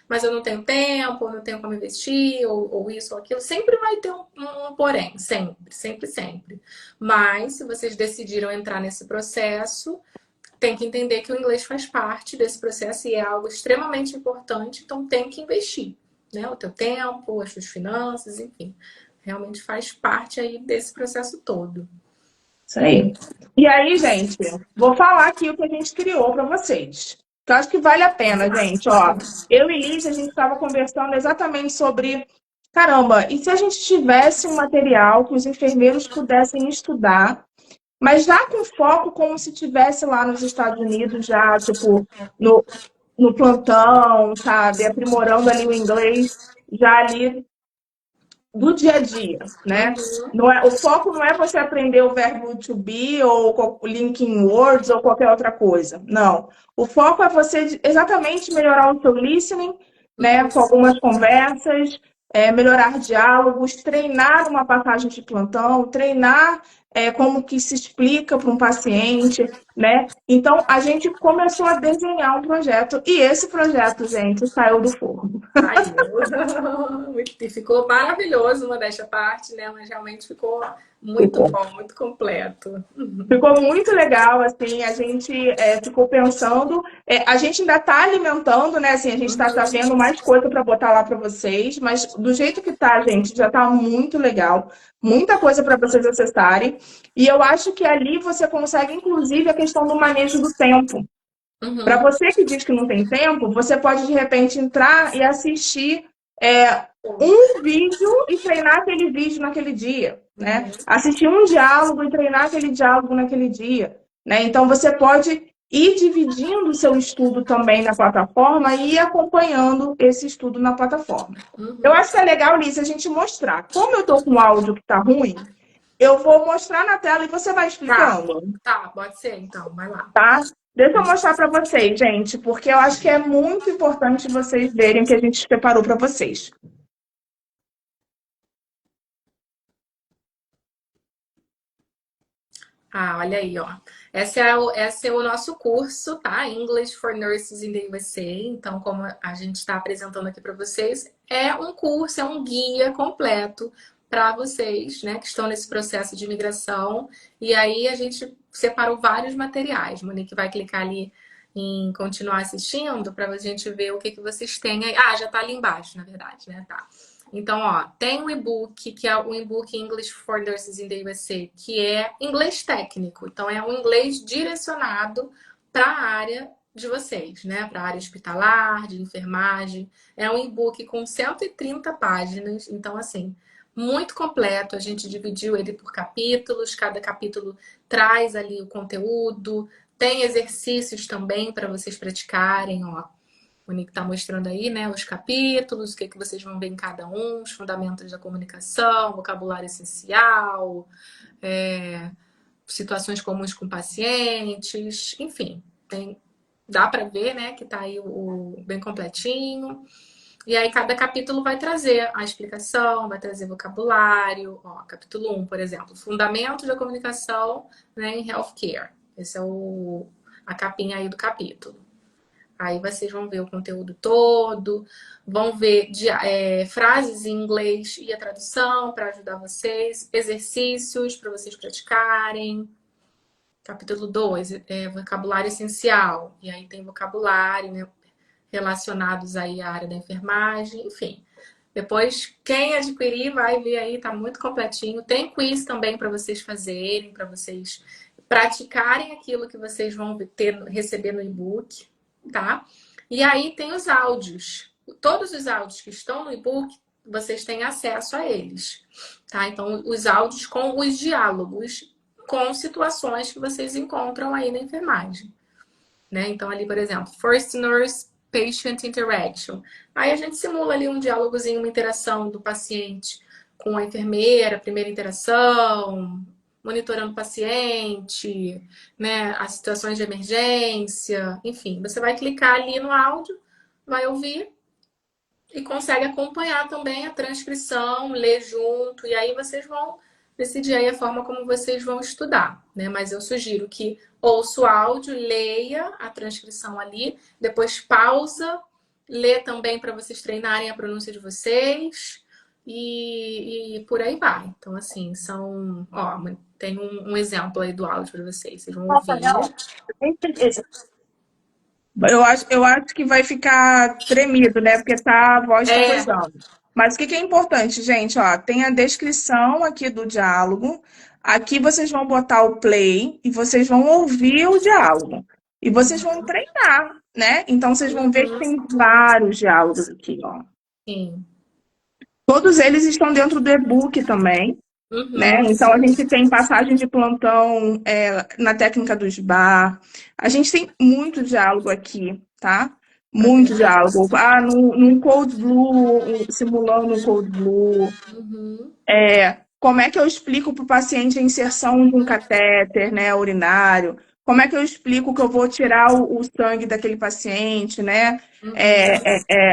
mas eu não tenho tempo, eu não tenho como investir, ou isso ou aquilo. Sempre vai ter um porém, sempre, sempre, sempre. Mas se vocês decidiram entrar nesse processo, tem que entender que o inglês faz parte desse processo e é algo extremamente importante, então tem que investir, né? O teu tempo, as suas finanças, enfim. Realmente faz parte aí desse processo todo. Isso aí. E aí, gente, vou falar aqui o que a gente criou para vocês. Que eu acho que vale a pena, gente. Ó, eu e Liz, a gente estava conversando exatamente sobre, caramba, e se a gente tivesse um material que os enfermeiros pudessem estudar, mas já com foco como se tivesse lá nos Estados Unidos, já, tipo, no, no plantão, sabe? Aprimorando ali o inglês, já ali do dia a dia, né? Uhum, Não é, o foco não é você aprender o verbo to be ou o linking words ou qualquer outra coisa. Não. O foco é você exatamente melhorar o seu listening, né? uhum, Com algumas conversas, melhorar diálogos, treinar uma passagem de plantão, treinar como que se explica para um paciente, né? Então, a gente começou a desenhar um projeto e esse projeto, gente, saiu do forno. saiu. E ficou maravilhoso, uma desta parte, né? Mas realmente ficou muito Ficou. bom, muito completo. Ficou muito legal, assim, a gente ficou pensando, a gente ainda está alimentando, né, assim, a gente está vendo mais coisa para botar lá para vocês, mas do jeito que tá, gente, já está muito legal, muita coisa para vocês acessarem, e eu acho que ali você consegue, inclusive, a questão do manejo do tempo. Para Uhum. você que diz que não tem tempo, você pode, de repente, entrar e assistir um vídeo e treinar aquele vídeo naquele dia, né? Assistir um diálogo e treinar aquele diálogo naquele dia, né? Então, você pode ir dividindo o seu estudo também na plataforma e ir acompanhando esse estudo na plataforma. Eu Uhum. acho que é legal, Liz, a gente mostrar. Como eu estou com o áudio que está ruim, eu vou mostrar na tela e você vai Tá, explicando. tá, pode ser então, vai lá. Tá? Deixa eu mostrar para vocês, gente, porque eu acho que é muito importante vocês verem o que a gente preparou para vocês. Olha aí, ó. Esse é o nosso curso, tá? English for Nurses in the USA. Então, como a gente está apresentando aqui para vocês, é um curso, é um guia completo para vocês, né, que estão nesse processo de imigração. E aí a gente separou vários materiais. Monique vai clicar ali em continuar assistindo para a gente ver o que que vocês têm aí. Já tá ali embaixo, na verdade, né? Tá. Então, ó, tem um e-book, que é o e-book English for Nurses in the USA, que é inglês técnico. Então, é um inglês direcionado para a área de vocês, né? Para a área hospitalar, de enfermagem. É um e-book com 130 páginas. Então, assim, muito completo. A gente dividiu ele por capítulos. Cada capítulo traz ali o conteúdo. Tem exercícios também para vocês praticarem, ó. O Nick está mostrando aí, né, os capítulos, o que, que vocês vão ver em cada um, os fundamentos da comunicação, vocabulário essencial, situações comuns com pacientes, enfim, dá para ver, né, que está aí o bem completinho. E aí cada capítulo vai trazer a explicação, vai trazer vocabulário. Ó, capítulo 1, por exemplo, fundamentos da comunicação, né, em healthcare. Esse é a capinha aí do capítulo. Aí vocês vão ver o conteúdo todo, vão ver frases em inglês e a tradução para ajudar vocês, exercícios para vocês praticarem. Capítulo 2, vocabulário essencial. E aí tem vocabulário, né, relacionados aí à área da enfermagem, enfim. Depois, quem adquirir vai ver aí, tá muito completinho. Tem quiz também para vocês fazerem, para vocês praticarem aquilo que vocês vão receber no e-book, tá? E aí tem os áudios. Todos os áudios que estão no e-book, vocês têm acesso a eles, tá? Então, os áudios com os diálogos com situações que vocês encontram aí na enfermagem. né? Então, ali, por exemplo, First Nurse Patient Interaction. Aí a gente simula ali um diálogozinho, uma interação do paciente com a enfermeira, primeira interação, monitorando o paciente, né? As situações de emergência, enfim. Você vai clicar ali no áudio, vai ouvir e consegue acompanhar também a transcrição, ler junto, e aí vocês vão decidir aí a forma como vocês vão estudar, né? Mas eu sugiro que ouça o áudio, leia a transcrição ali, depois pausa, lê também para vocês treinarem a pronúncia de vocês e por aí vai. Então, assim, são. Ó, tem um exemplo aí do áudio para vocês. Vocês vão ouvir. Eu acho que vai ficar tremido, né? Porque a voz tá É. coisando. Mas o que que é importante, gente? Ó, tem a descrição aqui do diálogo. Aqui vocês vão botar o play e vocês vão ouvir o diálogo. E vocês vão treinar, né? Então vocês vão ver que Uhum, tem vários diálogos aqui, ó. sim. Todos eles estão dentro do e-book também, né? Uhum, Então a sim. gente tem passagem de plantão na técnica do SBA. A gente tem muito diálogo aqui, tá? Muito Uhum, diálogo. Ah, num Cold Blue, simulando um Cold Blue. uhum, Como é que eu explico para o paciente a inserção de um catéter, né, urinário? Como é que eu explico que eu vou tirar o sangue daquele paciente, né? uhum.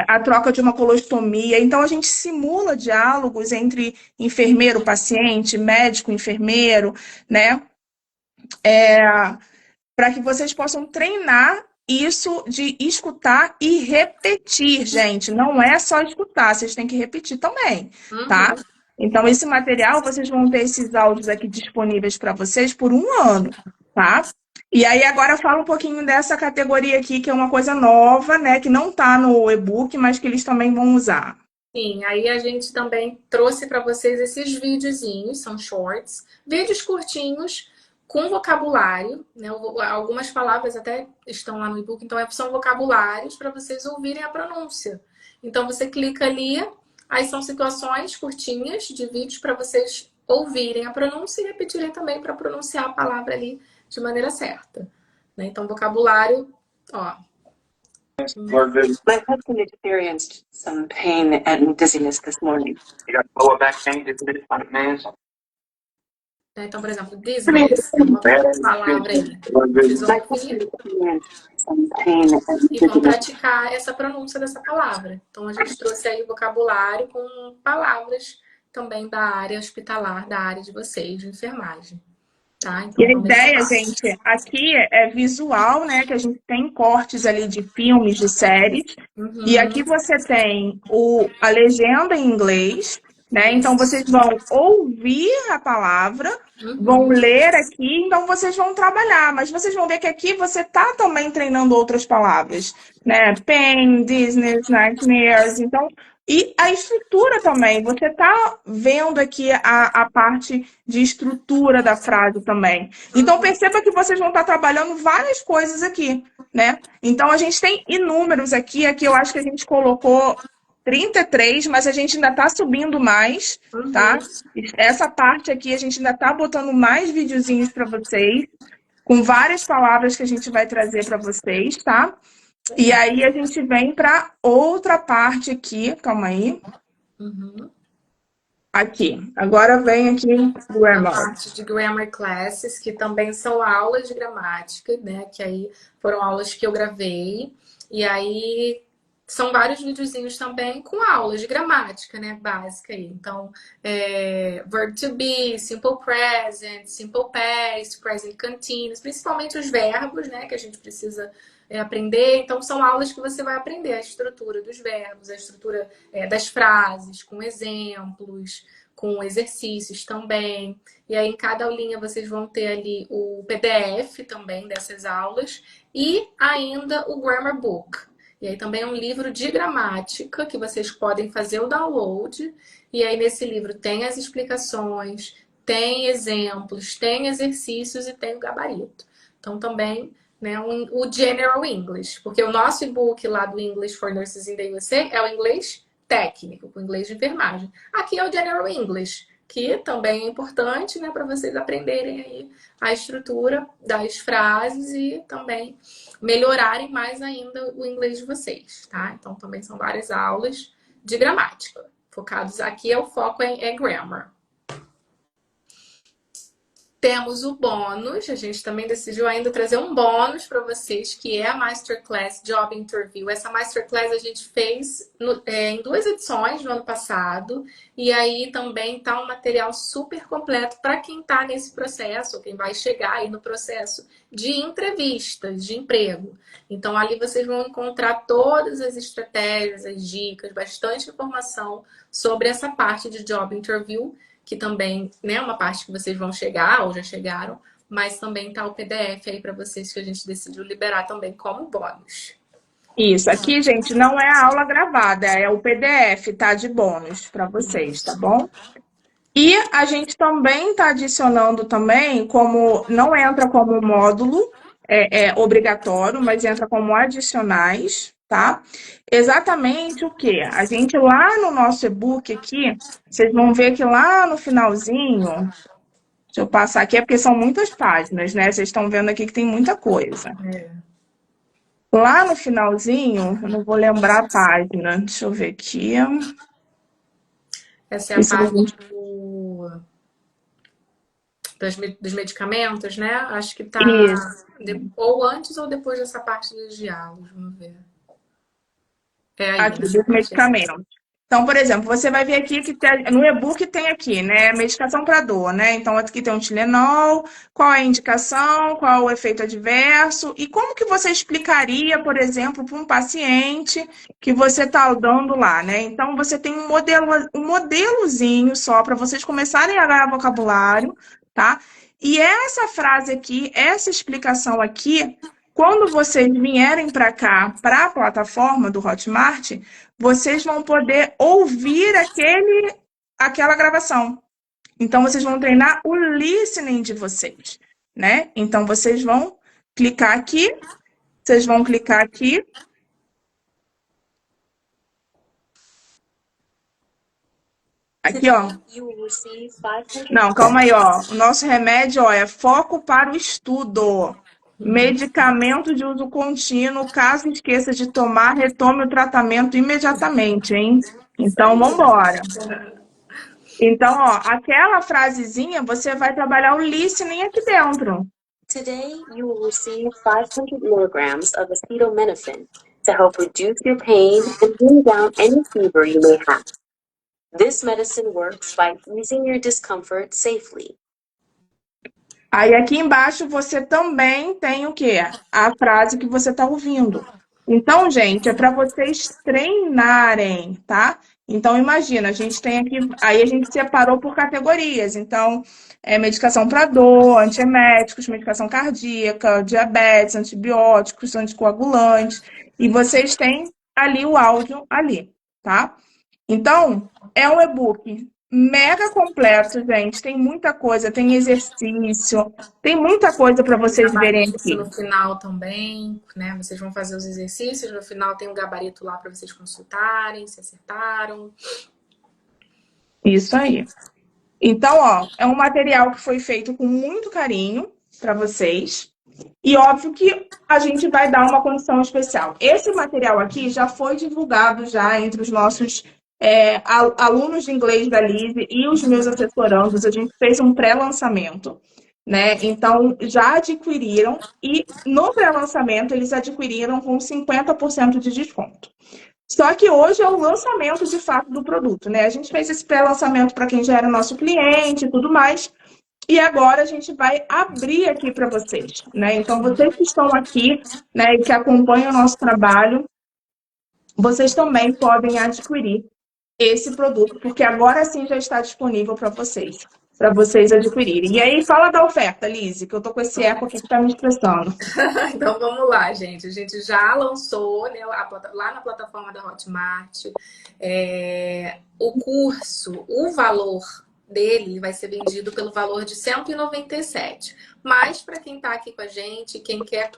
A troca de uma colostomia. Então, a gente simula diálogos entre enfermeiro, paciente, médico, enfermeiro, né? Para que vocês possam treinar isso de escutar e repetir, gente. Não é só escutar, vocês têm que repetir também, tá? Uhum. Então, esse material, vocês vão ter esses áudios aqui disponíveis para vocês por um ano, tá? E aí, agora fala um pouquinho dessa categoria aqui, que é uma coisa nova, né? Que não está no e-book, mas que eles também vão usar. Sim, aí a gente também trouxe para vocês esses videozinhos, são shorts, vídeos curtinhos com vocabulário, né? Algumas palavras até estão lá no e-book, então são vocabulários para vocês ouvirem a pronúncia. Então você clica ali, aí são situações curtinhas de vídeos para vocês ouvirem a pronúncia e repetirem também para pronunciar a palavra ali de maneira certa, né? Então vocabulário, ó. My husband experienced some pain and dizziness this morning. You got lower back pain, dizziness, stomach pains. Então, por exemplo, business é uma palavra aí. Vocês vão My ouvir husband experienced some pain and e vão dizziness. praticar essa pronúncia dessa palavra. Então, a gente trouxe aí o vocabulário com palavras também da área hospitalar, da área de vocês, de enfermagem. Tá? E Então, a vamos ideia, lá. gente, aqui é visual, né? Que a gente tem cortes ali de filmes, de séries. E aqui Uhum. você tem a legenda em inglês, né? Então vocês Isso. vão ouvir a palavra, vão Uhum. ler aqui, então vocês vão trabalhar. Mas vocês vão ver que aqui você está também treinando outras palavras, né? Pain, dizziness, nightmares. Então, e a estrutura também. Você está vendo aqui a parte de estrutura da frase também. Então perceba que vocês vão estar trabalhando várias coisas aqui, né? Então a gente tem inúmeros aqui. Aqui eu acho que a gente colocou 33, mas a gente ainda está subindo mais, tá? Essa parte aqui a gente ainda está botando mais videozinhos para vocês, com várias palavras que a gente vai trazer para vocês, tá? E aí a gente vem para outra parte aqui, calma aí. Uhum. Aqui, agora vem aqui o A grammar. parte de grammar classes, que também são aulas de gramática, né? Que aí foram aulas que eu gravei. E aí são vários videozinhos também com aulas de gramática, né? Básica aí. Então, verb to be, simple present, simple past, present continuous, principalmente os verbos, né? Que a gente precisa aprender. Então, são aulas que você vai aprender a estrutura dos verbos, a estrutura das frases, com exemplos, com exercícios também. E aí, em cada aulinha, vocês vão ter ali o PDF também dessas aulas e ainda o Grammar Book. E aí também é um livro de gramática que vocês podem fazer o download. E aí nesse livro tem as explicações, tem exemplos, tem exercícios e tem o gabarito. Então também, né, o General English, porque o nosso e-book lá do English for Nurses in the USA é o inglês técnico, o inglês de enfermagem. Aqui é o General English, que também é importante, né, para vocês aprenderem aí a estrutura das frases e também melhorarem mais ainda o inglês de vocês, tá? Então também são várias aulas de gramática. Focados aqui, o foco é grammar. Temos o bônus, a gente também decidiu ainda trazer um bônus para vocês, que é a Masterclass Job Interview. Essa Masterclass a gente fez em 2 edições no ano passado, e aí também tá um material super completo para quem tá nesse processo, ou quem vai chegar aí no processo de entrevistas de emprego. Então ali vocês vão encontrar todas as estratégias, as dicas, bastante informação sobre essa parte de Job Interview, que também, né, é uma parte que vocês vão chegar ou já chegaram, mas também tá o PDF aí para vocês que a gente decidiu liberar também como bônus. Isso, aqui, gente, não é a aula gravada, é o PDF, tá? De bônus para vocês, tá bom? E a gente também está adicionando também, como não entra como módulo obrigatório, mas entra como adicionais, tá? Exatamente o quê? A gente lá no nosso e-book aqui, vocês vão ver que lá no finalzinho, deixa eu passar aqui, é porque são muitas páginas, né? Vocês estão vendo aqui que tem muita coisa. Lá no finalzinho, eu não vou lembrar a página, deixa eu ver aqui. Essa é a parte dos medicamentos, né? Acho que tá ou antes ou depois dessa parte dos diálogos, vamos ver. É aí, Aqui, dos medicamentos. Então, por exemplo, você vai ver aqui que no e-book tem aqui, né, medicação para dor, né? Então, aqui tem um Tilenol, qual é a indicação, qual é o efeito adverso e como que você explicaria, por exemplo, para um paciente que você está dando lá, né? Então, você tem um modelozinho só para vocês começarem a ganhar vocabulário, tá? E essa frase aqui, essa explicação aqui, quando vocês vierem para cá, para a plataforma do Hotmart, vocês vão poder ouvir aquela gravação. Então, vocês vão treinar o listening de vocês, né? Então, vocês vão clicar aqui, vocês vão clicar aqui. Aqui, ó. Não, calma aí, ó. O nosso remédio, ó, é foco para o estudo. Medicamento de uso contínuo, caso esqueça de tomar, retome o tratamento imediatamente, hein? Então, vamos embora. Então, ó, aquela frasezinha, você vai trabalhar o listening aqui dentro. Today, you will receive 500 milligrams of acetaminophen to help reduce your pain and bring down any fever you may have. This medicine works by easing your discomfort safely. Aí aqui embaixo você também tem o quê? A frase que você está ouvindo. Então, gente, é para vocês treinarem, tá? Então, imagina, a gente tem aqui, aí a gente separou por categorias. Então, medicação para dor, antieméticos, medicação cardíaca, diabetes, antibióticos, anticoagulantes. E vocês têm ali o áudio ali, tá? Então, é um e-book mega completo, gente. Tem muita coisa, tem exercício, tem muita coisa para vocês verem aqui. No final também, né? Vocês vão fazer os exercícios, no final tem um gabarito lá para vocês consultarem, se acertaram. Isso aí. Então, ó, é um material que foi feito com muito carinho para vocês. E óbvio que a gente vai dar uma condição especial. Esse material aqui já foi divulgado já entre os nossos alunos de inglês da Lise e os meus assessorandos. A gente fez um pré-lançamento, né? Então, já adquiriram e no pré-lançamento eles adquiriram com 50% de desconto. Só que hoje é o lançamento de fato do produto, né? A gente fez esse pré-lançamento para quem já era nosso cliente e tudo mais. E agora a gente vai abrir aqui para vocês, né? Então, vocês que estão aqui, né, e que acompanham o nosso trabalho, vocês também podem adquirir esse produto, porque agora sim já está disponível para vocês adquirirem. E aí, fala da oferta, Lise, que eu tô com esse eco aqui que tá me estressando. Então, vamos lá, gente. A gente já lançou, né, lá na plataforma da Hotmart o curso, o valor dele vai ser vendido pelo valor de R$197. Mas, para quem está aqui com a gente, quem quer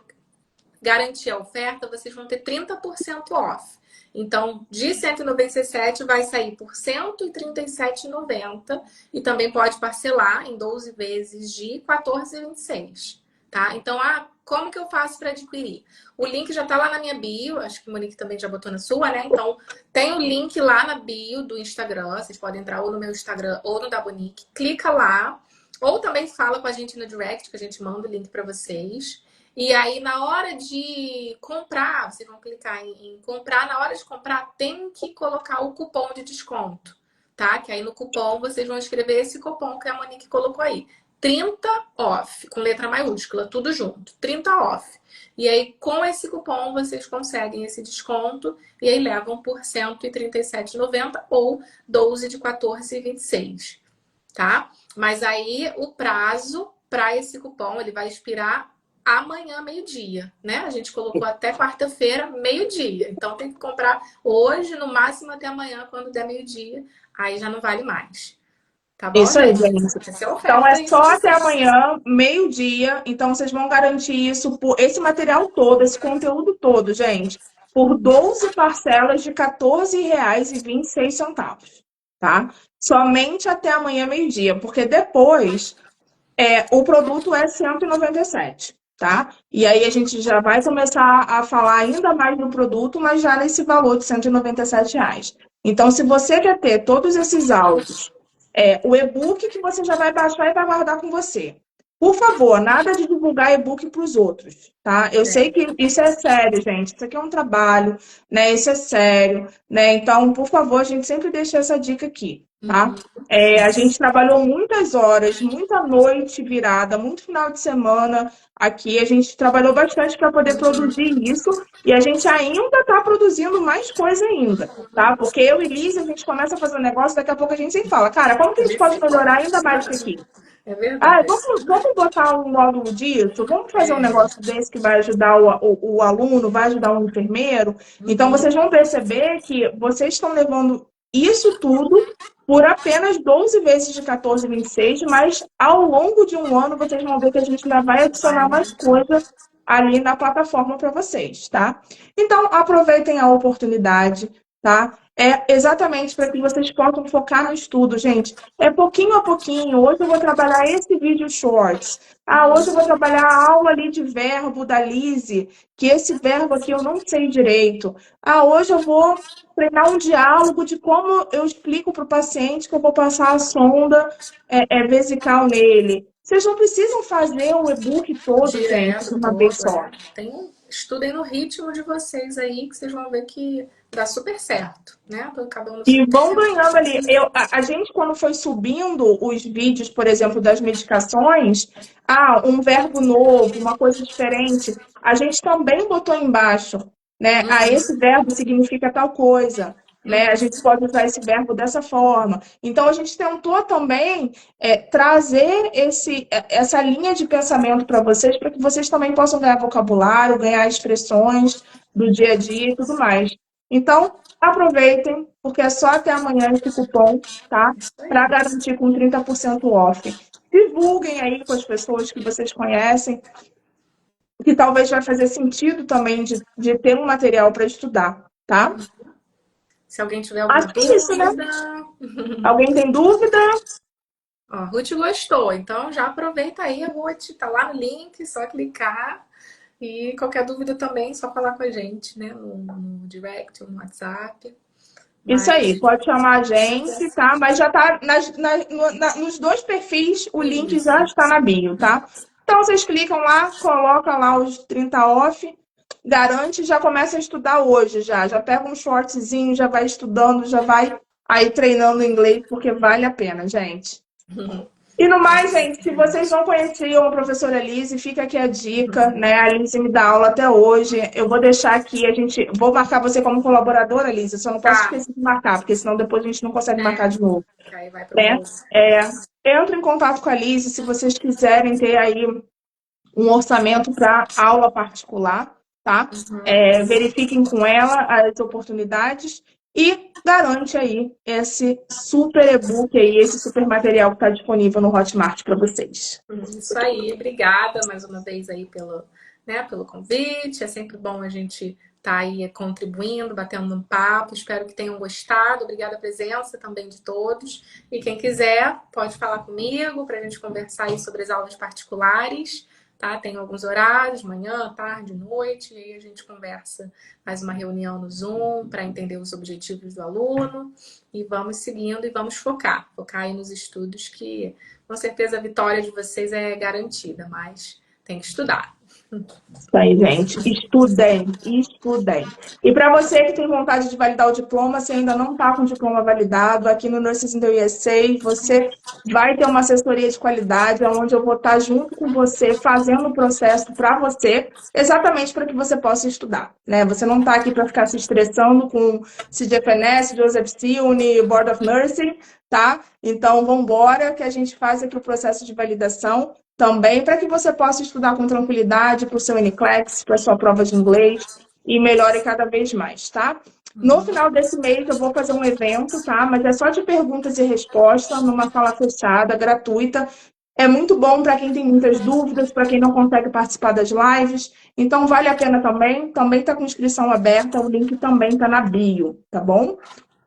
garantir a oferta, vocês vão ter 30% off. Então, de 197 vai sair por R$ 137,90 e também pode parcelar em 12 vezes de R$ 14,26, tá? Então, como que eu faço para adquirir? O link já tá lá na minha bio, acho que o Monique também já botou na sua, né? Então, tem o link lá na bio do Instagram, vocês podem entrar ou no meu Instagram ou no da Monique, clica lá, ou também fala com a gente no direct, que a gente manda o link para vocês. E aí, na hora de comprar, vocês vão clicar em comprar. Na hora de comprar, tem que colocar o cupom de desconto, tá? Que aí no cupom vocês vão escrever esse cupom que a Monique colocou aí. 30 off, com letra maiúscula, tudo junto. 30 off. E aí, com esse cupom, vocês conseguem esse desconto e aí levam por R$ 137,90 ou 12 de R$ 14,26, tá? Mas aí, o prazo para esse cupom, ele vai expirar amanhã, meio-dia, né? A gente colocou até quarta-feira, meio-dia. Então, tem que comprar hoje, no máximo até amanhã, quando der meio-dia. Aí já não vale mais. Tá bom, Isso aí, gente? gente. Essa é a Então oferta é aí só pra até vocês. amanhã, meio-dia. Então vocês vão garantir isso por esse material todo, esse conteúdo todo, gente, por 12 parcelas de R$ 14,26, tá? Somente até amanhã, meio-dia, porque depois o produto é 197, tá? E aí a gente já vai começar a falar ainda mais do produto, mas já nesse valor de R$ 197 reais. Então, se você quer ter todos esses áudios, o e-book que você já vai baixar e vai guardar com você. Por favor, nada de divulgar e-book para os outros, tá? Eu sei que isso é sério, gente. Isso aqui é um trabalho, né? Isso é sério, né? Então, por favor, a gente sempre deixa essa dica aqui, tá? A gente trabalhou muitas horas, muita noite virada, muito final de semana aqui. A gente trabalhou bastante para poder produzir isso e a gente ainda está produzindo mais coisa ainda, tá? Porque eu e Liz, a gente começa a fazer um negócio, daqui a pouco a gente sempre fala, cara, como que a gente pode melhorar ainda mais isso aqui? É Ah, verdade. vamos botar um módulo disso? Vamos fazer um negócio desse que vai ajudar o aluno, vai ajudar o enfermeiro? Então, vocês vão perceber que vocês estão levando isso tudo por apenas 12 vezes de 14,26, mas ao longo de um ano vocês vão ver que a gente ainda vai adicionar mais coisa ali na plataforma para vocês, tá? Então, aproveitem a oportunidade, tá? É exatamente para que vocês possam focar no estudo, gente. É pouquinho a pouquinho. Hoje eu vou trabalhar esse vídeo shorts. Hoje eu vou trabalhar a aula ali de verbo da Lise, que esse verbo aqui eu não sei direito. Hoje eu vou treinar um diálogo de como eu explico para o paciente que eu vou passar a sonda vesical nele. Vocês não precisam fazer o e-book todo, gente, de Direto, uma vez todo, só. Estudem no ritmo de vocês aí, que vocês vão ver que dá super certo, né? Cada um no seu E vão tempo. ganhando ali. A gente, quando foi subindo os vídeos, por exemplo, das medicações, um verbo novo, uma coisa diferente, a gente também botou embaixo, né? Esse verbo significa tal coisa, né? A gente pode usar esse verbo dessa forma. Então, a gente tentou também trazer essa linha de pensamento para que vocês também possam ganhar vocabulário, ganhar expressões do dia a dia e tudo mais. Então, aproveitem, porque é só até amanhã esse cupom, tá? Para garantir com 30% off. Divulguem aí com as pessoas que vocês conhecem, que talvez vai fazer sentido também de ter um material para estudar, tá? Se alguém tiver alguma Acho que é isso, né? dúvida. Alguém tem dúvida? Ó, Ruth gostou, então já aproveita aí, Ruth, tá lá no link, só clicar. E qualquer dúvida também, só falar com a gente, né? No direct, no WhatsApp. Isso aí, pode chamar a gente, tá? Mas já tá nos dois perfis, o link já está na bio, tá? Então, vocês clicam lá, colocam lá os 30 off, garante, já começa a estudar hoje, já pega um shortzinho, já vai estudando, já vai aí treinando inglês, porque vale a pena, gente. E no mais, gente, se vocês não conheciam a professora Lise, fica aqui a dica, né? A Lise me dá aula até hoje. Eu vou deixar aqui, vou marcar você como colaboradora, Lise. Eu só não posso esquecer de marcar, porque senão depois a gente não consegue marcar de novo. Aí vai pro Né? Entre em contato com a Lise se vocês quiserem ter aí um orçamento para aula particular, tá? Verifiquem com ela as oportunidades e garante aí esse super e-book aí, esse super material que está disponível no Hotmart para vocês. Isso aí, obrigada mais uma vez aí pelo convite. É sempre bom a gente estar aí contribuindo, batendo um papo. Espero que tenham gostado. Obrigada a presença também de todos. E quem quiser, pode falar comigo para a gente conversar aí sobre as aulas particulares. Tá? Tem alguns horários, manhã, tarde, noite, e aí a gente conversa, faz uma reunião no Zoom para entender os objetivos do aluno e vamos seguindo e vamos focar aí nos estudos que com certeza a vitória de vocês é garantida, mas tem que estudar. Isso aí, gente. Estudem, estudem. E para você que tem vontade de validar o diploma, se ainda não está com o diploma validado, aqui no Nurses in the USA, você vai ter uma assessoria de qualidade, onde eu vou estar junto com você, fazendo o processo para você, exatamente para que você possa estudar, né? Você não está aqui para ficar se estressando com CGFNS, Joseph Cione, Board of Nursing, tá? Então, vamos embora, que a gente faz aqui o processo de validação também para que você possa estudar com tranquilidade para o seu NCLEX, para a sua prova de inglês e melhore cada vez mais, tá? No final desse mês eu vou fazer um evento, tá? Mas é só de perguntas e respostas, numa sala fechada, gratuita. É muito bom para quem tem muitas dúvidas, para quem não consegue participar das lives. Então, vale a pena também. Também está com inscrição aberta, o link também está na bio, tá bom?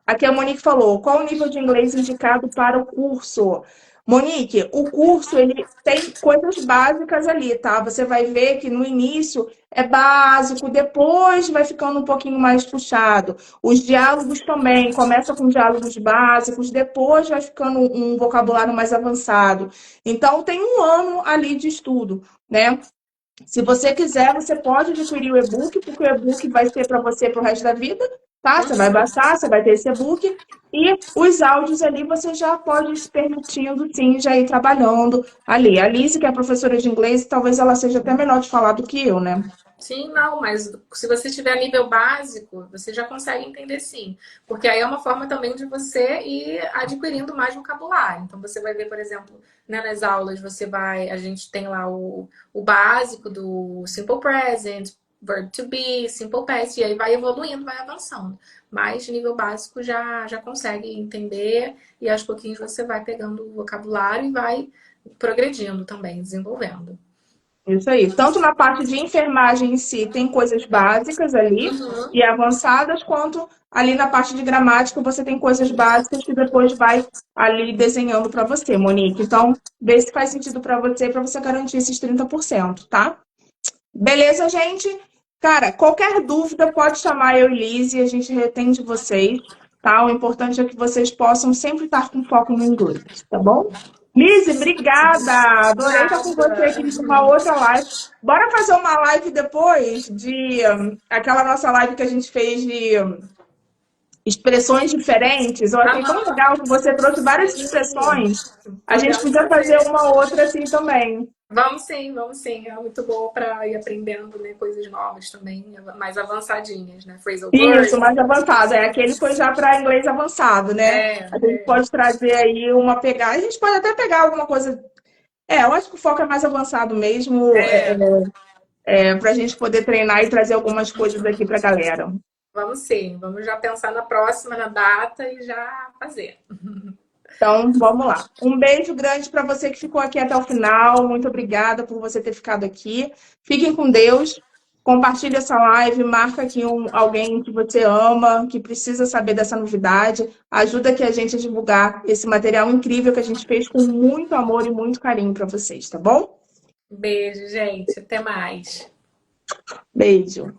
Aqui a Monique falou, qual o nível de inglês indicado para o curso? Monique, o curso ele tem coisas básicas ali, tá? Você vai ver que no início é básico, depois vai ficando um pouquinho mais puxado. Os diálogos também, começa com diálogos básicos, depois vai ficando um vocabulário mais avançado. Então, tem um ano ali de estudo, né? Se você quiser, você pode adquirir o e-book, porque o e-book vai ser para você para o resto da vida, tá? Você vai baixar, você vai ter esse e-book. E os áudios ali você já pode ir se permitindo, sim, já ir trabalhando ali. A Alice, que é professora de inglês, talvez ela seja até melhor de falar do que eu, né? Sim, não, mas se você tiver nível básico, você já consegue entender sim. Porque aí é uma forma também de você ir adquirindo mais vocabulário. Então você vai ver, por exemplo, né, nas aulas, a gente tem lá o básico do Simple Present, Verb to be, Simple Past, e aí vai evoluindo, vai avançando. Mas nível básico já consegue entender e aos pouquinhos você vai pegando o vocabulário e vai progredindo também, desenvolvendo. Isso aí. Tanto na parte de enfermagem em si, tem coisas básicas ali e avançadas, quanto ali na parte de gramática você tem coisas básicas que depois vai ali desenhando para você, Monique. Então, vê se faz sentido para você garantir esses 30%, tá? Beleza, gente? Cara, qualquer dúvida pode chamar eu e Lizzie, a gente retende vocês, tá? O importante é que vocês possam sempre estar com foco no inglês, tá bom? Lizzie, obrigada! Adorei estar com você aqui numa outra live. Bora fazer uma live depois de aquela nossa live que a gente fez de expressões diferentes. Eu achei tão legal que você trouxe várias expressões. A gente podia fazer uma outra assim também. Vamos sim. É muito bom para ir aprendendo, né, coisas novas também, mais avançadinhas, né? Phrasal verbs. Isso, mais avançado. Aquele foi já para inglês avançado, né? A gente pode trazer aí uma pegada. A gente pode até pegar alguma coisa. Eu acho que o foco é mais avançado mesmo, para a gente poder treinar e trazer algumas coisas aqui para a galera. Vamos sim, vamos já pensar na próxima, na data e já fazer. Então, vamos lá. Um beijo grande para você que ficou aqui até o final. Muito obrigada por você ter ficado aqui. Fiquem com Deus. Compartilhe essa live, marca aqui alguém que você ama, que precisa saber dessa novidade. Ajuda aqui a gente a divulgar esse material incrível que a gente fez com muito amor e muito carinho para vocês, tá bom? Beijo, gente. Até mais. Beijo.